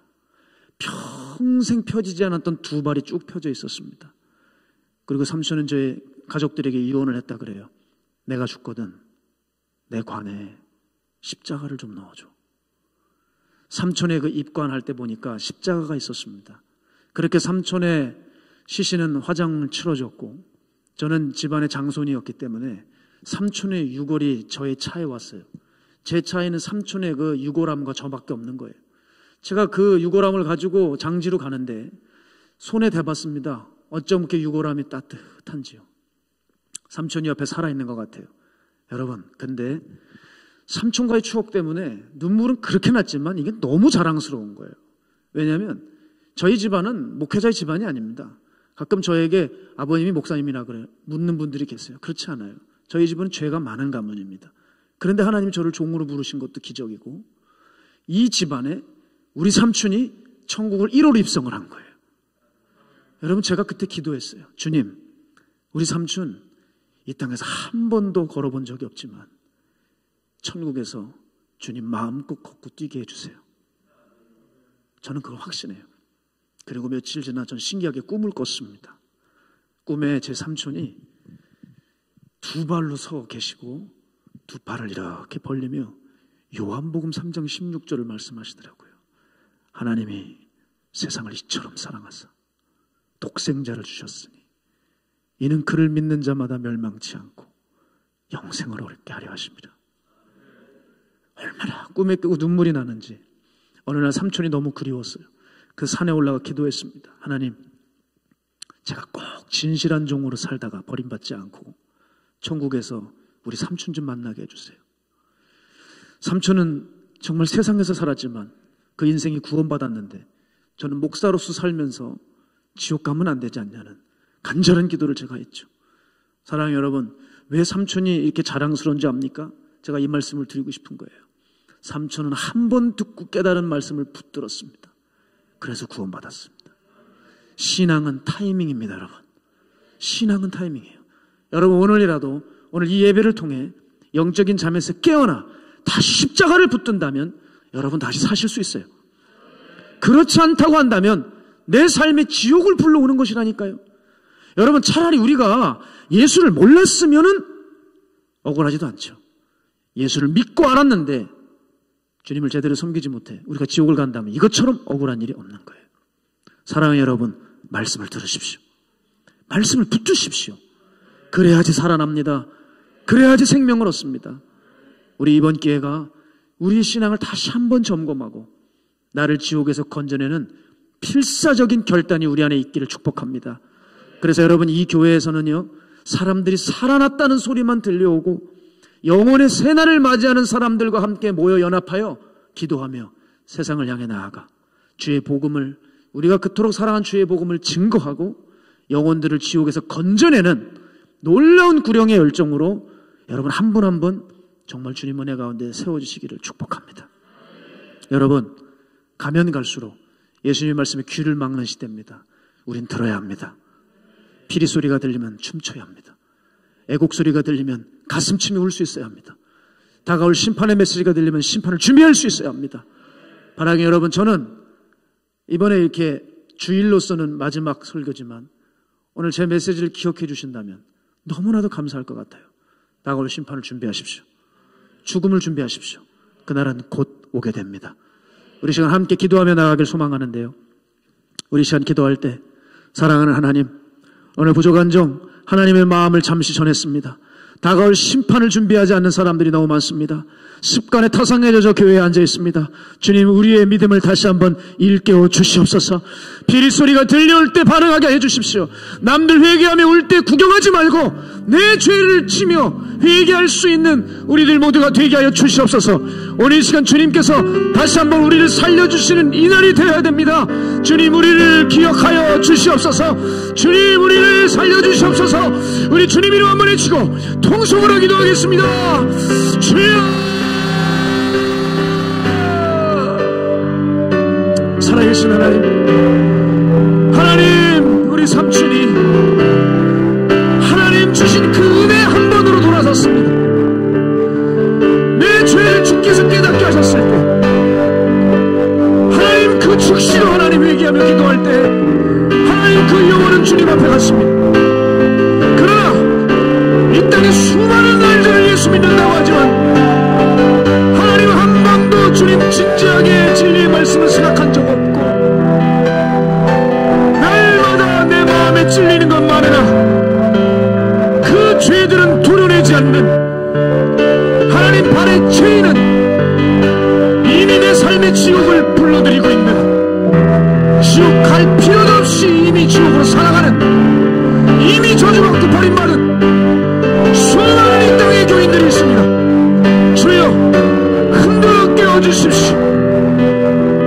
평생 펴지지 않았던 두 발이 쭉 펴져 있었습니다. 그리고 삼촌은 저희 가족들에게 이혼을 했다 그래요. 내가 죽거든 내 관에 십자가를 좀 넣어줘. 삼촌의 그 입관할 때 보니까 십자가가 있었습니다. 그렇게 삼촌의 시신은 화장을 치러졌고 저는 집안의 장손이었기 때문에 삼촌의 유골이 저의 차에 왔어요. 제 차에는 삼촌의 그 유골함과 저밖에 없는 거예요. 제가 그 유골함을 가지고 장지로 가는데 손에 대봤습니다. 어쩜 그렇게 유골함이 따뜻한지요. 삼촌이 옆에 살아있는 것 같아요. 여러분, 근데 삼촌과의 추억 때문에 눈물은 그렇게 났지만 이게 너무 자랑스러운 거예요. 왜냐하면 저희 집안은 목회자의 집안이 아닙니다. 가끔 저에게 아버님이 목사님이라 그래요. 묻는 분들이 계세요. 그렇지 않아요. 저희 집은 죄가 많은 가문입니다. 그런데 하나님이 저를 종으로 부르신 것도 기적이고 이 집안에 우리 삼촌이 천국을 1호로 입성을 한 거예요. 여러분, 제가 그때 기도했어요. 주님, 우리 삼촌 이 땅에서 한 번도 걸어본 적이 없지만 천국에서 주님 마음껏 걷고 뛰게 해주세요. 저는 그걸 확신해요. 그리고 며칠 지나 전 신기하게 꿈을 꿨습니다. 꿈에 제 삼촌이 두 발로 서 계시고 두 발을 이렇게 벌리며 요한복음 3장 16절을 말씀하시더라고요. 하나님이 세상을 이처럼 사랑하사 독생자를 주셨으니 이는 그를 믿는 자마다 멸망치 않고 영생을 얻게 하려 하십니다. 얼마나 꿈에 깨고 눈물이 나는지 어느 날 삼촌이 너무 그리웠어요. 그 산에 올라가 기도했습니다. 하나님, 제가 꼭 진실한 종으로 살다가 버림받지 않고 천국에서 우리 삼촌 좀 만나게 해주세요. 삼촌은 정말 세상에서 살았지만 그 인생이 구원받았는데 저는 목사로서 살면서 지옥 가면 안 되지 않냐는 간절한 기도를 제가 했죠. 사랑하는 여러분, 왜 삼촌이 이렇게 자랑스러운지 압니까? 제가 이 말씀을 드리고 싶은 거예요. 삼촌은 한 번 듣고 깨달은 말씀을 붙들었습니다. 그래서 구원받았습니다. 신앙은 타이밍입니다, 여러분. 신앙은 타이밍이에요. 여러분, 오늘이라도 오늘 이 예배를 통해 영적인 잠에서 깨어나 다시 십자가를 붙든다면 여러분 다시 사실 수 있어요. 그렇지 않다고 한다면 내 삶에 지옥을 불러오는 것이라니까요. 여러분, 차라리 우리가 예수를 몰랐으면은 억울하지도 않죠. 예수를 믿고 알았는데 주님을 제대로 섬기지 못해 우리가 지옥을 간다면 이것처럼 억울한 일이 없는 거예요. 사랑하는 여러분, 말씀을 들으십시오. 말씀을 붙드십시오. 그래야지 살아납니다. 그래야지 생명을 얻습니다. 우리 이번 기회가 우리의 신앙을 다시 한번 점검하고 나를 지옥에서 건져내는 필사적인 결단이 우리 안에 있기를 축복합니다. 그래서 여러분, 이 교회에서는요, 사람들이 살아났다는 소리만 들려오고 영혼의 새날을 맞이하는 사람들과 함께 모여 연합하여 기도하며 세상을 향해 나아가 주의 복음을, 우리가 그토록 사랑한 주의 복음을 증거하고 영혼들을 지옥에서 건져내는 놀라운 구령의 열정으로 여러분 한 분 한 분 정말 주님 은혜 가운데 세워주시기를 축복합니다. 여러분, 가면 갈수록 예수님의 말씀에 귀를 막는 시대입니다. 우린 들어야 합니다. 피리 소리가 들리면 춤춰야 합니다. 애곡 소리가 들리면 가슴침이 울 수 있어야 합니다. 다가올 심판의 메시지가 들리면 심판을 준비할 수 있어야 합니다. 사랑하는 여러분, 저는 이번에 이렇게 주일로서는 마지막 설교지만 오늘 제 메시지를 기억해 주신다면 너무나도 감사할 것 같아요. 다가올 심판을 준비하십시오. 죽음을 준비하십시오. 그날은 곧 오게 됩니다. 우리 시간 함께 기도하며 나가길 소망하는데요. 우리 시간 기도할 때 사랑하는 하나님, 오늘 부족한 점 하나님의 마음을 잠시 전했습니다. 다가올 심판을 준비하지 않는 사람들이 너무 많습니다. 습관에 타성에 젖어 교회에 앉아 있습니다. 주님, 우리의 믿음을 다시 한번 일깨워 주시옵소서. 비리 소리가 들려올 때 반응하게 해주십시오. 남들 회개하며 울 때 구경하지 말고 내 죄를 치며 회개할 수 있는 우리들 모두가 되게 하여 주시옵소서. 오늘 이 시간 주님께서 다시 한번 우리를 살려주시는 이 날이 되어야 됩니다. 주님, 우리를 기억하여 주시옵소서. 주님, 우리를 살려주시옵소서. 우리 주님 이름 한번 외치고 통성으로 기도하겠습니다. 주여, 살아계신 하나님, 하나님, 우리 삼촌이 하나님 주신 그 은혜 한 번으로 돌아섰습니다. 내 죄를 주께서 깨닫게 하셨을 때 하나님 그 즉시로 하나님 회개하며 기도할 때 하나님 그 영혼은 주님 앞에 갔습니다. 그러나 이 땅에 수많은 날들을 예수 믿는다고 하지만 하나님 한 번도 주님 진지하게 진리의 말씀을 생각한 적 없고 날마다 내 마음에 찔리는 것만이나 그 죄들은 도려내지 않는 하나님 발의 죄인은 이미 내 삶의 지옥을 불러들이고 있는, 지옥 갈 필요도 없이 이미 지옥으로 살아가는, 이미 저주받고 버림받은 수많은 이 땅의 교인들이 있습니다. 주여, 흔들어 깨워주십시오.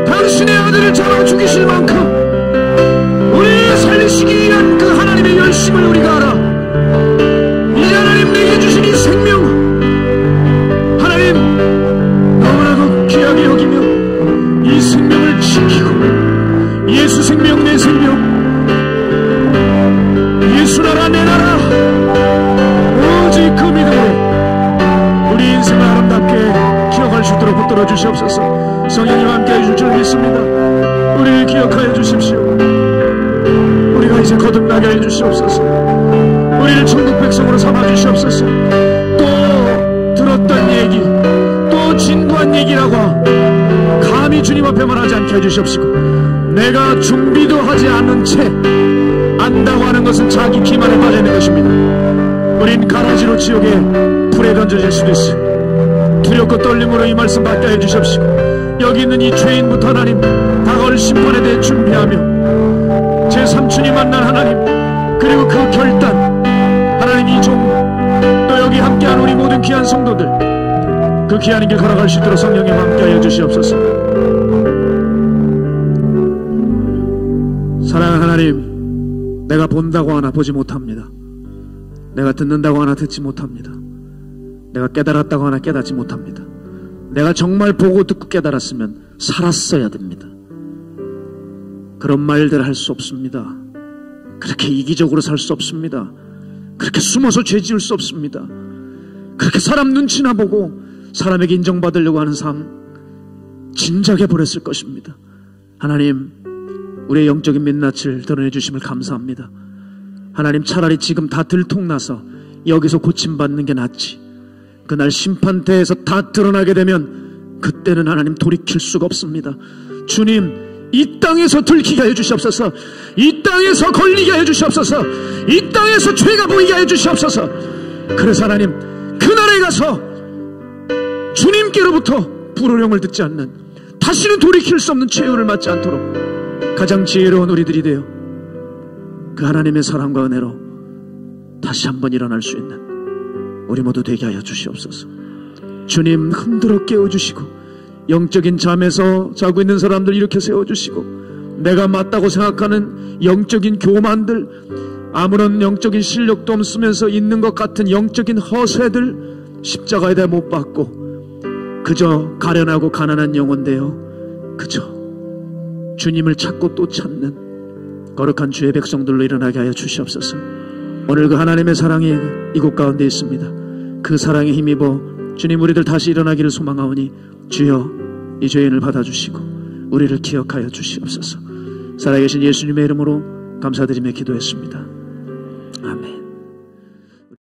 당신의 아들을 잡아 죽이실 만큼 우리를 살리시기 위한 그 하나님의 열심을 우리가 알아. 이제 하나님 내게 주신 이 생명, 하나님 너무나도 귀하게 여기며 이 생명을 지키고, 예수 생명 내 생명, 예수 나라 내 나라, 오직 그 믿음으로 우리 인생을 아름답게 기억할 수 있도록 붙들어 주시옵소서. 성령님 함께 해줄 줄 믿습니다. 우리를 기억하여 주십시오. 우리가 이제 거듭나게 해주시옵소서. 우리를 천국 백성으로 삼아주시옵소서. 또 들었던 얘기, 또 진부한 얘기라고 감히 주님 앞에 말하지 않게 해주시옵시고, 내가 준비도 하지 않은 채 안다고 하는 것은 자기 기만에 빠져 있는 것입니다. 우린 가라지로 지옥에 불에 던져질 수도 있어. 두렵고 떨림으로 이 말씀 받게 해주시옵시고, 여기 있는 이 죄인부터 하나님 다가올 심판에 대해 준비하며 제 삼촌이 만난 하나님, 그리고 그 결단, 하나님 이 종, 또 여기 함께한 우리 모든 귀한 성도들, 그 귀한 길 걸어갈 수 있도록 성령님 함께하여 주시옵소서. 사랑하는 하나님, 내가 본다고 하나 보지 못합니다. 내가 듣는다고 하나 듣지 못합니다. 내가 깨달았다고 하나 깨닫지 못합니다. 내가 정말 보고 듣고 깨달았으면 살았어야 됩니다. 그런 말들 할 수 없습니다. 그렇게 이기적으로 살 수 없습니다. 그렇게 숨어서 죄 지을 수 없습니다. 그렇게 사람 눈치나 보고 사람에게 인정받으려고 하는 삶 진작에 버렸을 것입니다. 하나님, 우리의 영적인 민낯을 드러내 주심을 감사합니다. 하나님, 차라리 지금 다 들통나서 여기서 고침받는 게 낫지, 그날 심판대에서 다 드러나게 되면 그때는 하나님 돌이킬 수가 없습니다. 주님, 이 땅에서 들키게 해 주시옵소서. 이 땅에서 걸리게 해 주시옵소서. 이 땅에서 죄가 보이게 해 주시옵소서. 그래서 하나님, 그날에 가서 주님께로부터 불호령을 듣지 않는, 다시는 돌이킬 수 없는 최후를 맞지 않도록 가장 지혜로운 우리들이 되어 그 하나님의 사랑과 은혜로 다시 한번 일어날 수 있는 우리 모두 되게 하여 주시옵소서. 주님, 흔들어 깨워주시고 영적인 잠에서 자고 있는 사람들 이렇게 세워주시고, 내가 맞다고 생각하는 영적인 교만들, 아무런 영적인 실력도 없으면서 있는 것 같은 영적인 허세들 십자가에다 못 박고 그저 가련하고 가난한 영혼 되어 그저 주님을 찾고 또 찾는 거룩한 주의 백성들로 일어나게 하여 주시옵소서. 오늘 그 하나님의 사랑이 이곳 가운데 있습니다. 그 사랑에 힘입어 주님 우리들 다시 일어나기를 소망하오니 주여 이 죄인을 받아주시고 우리를 기억하여 주시옵소서. 살아계신 예수님의 이름으로 감사드리며 기도했습니다.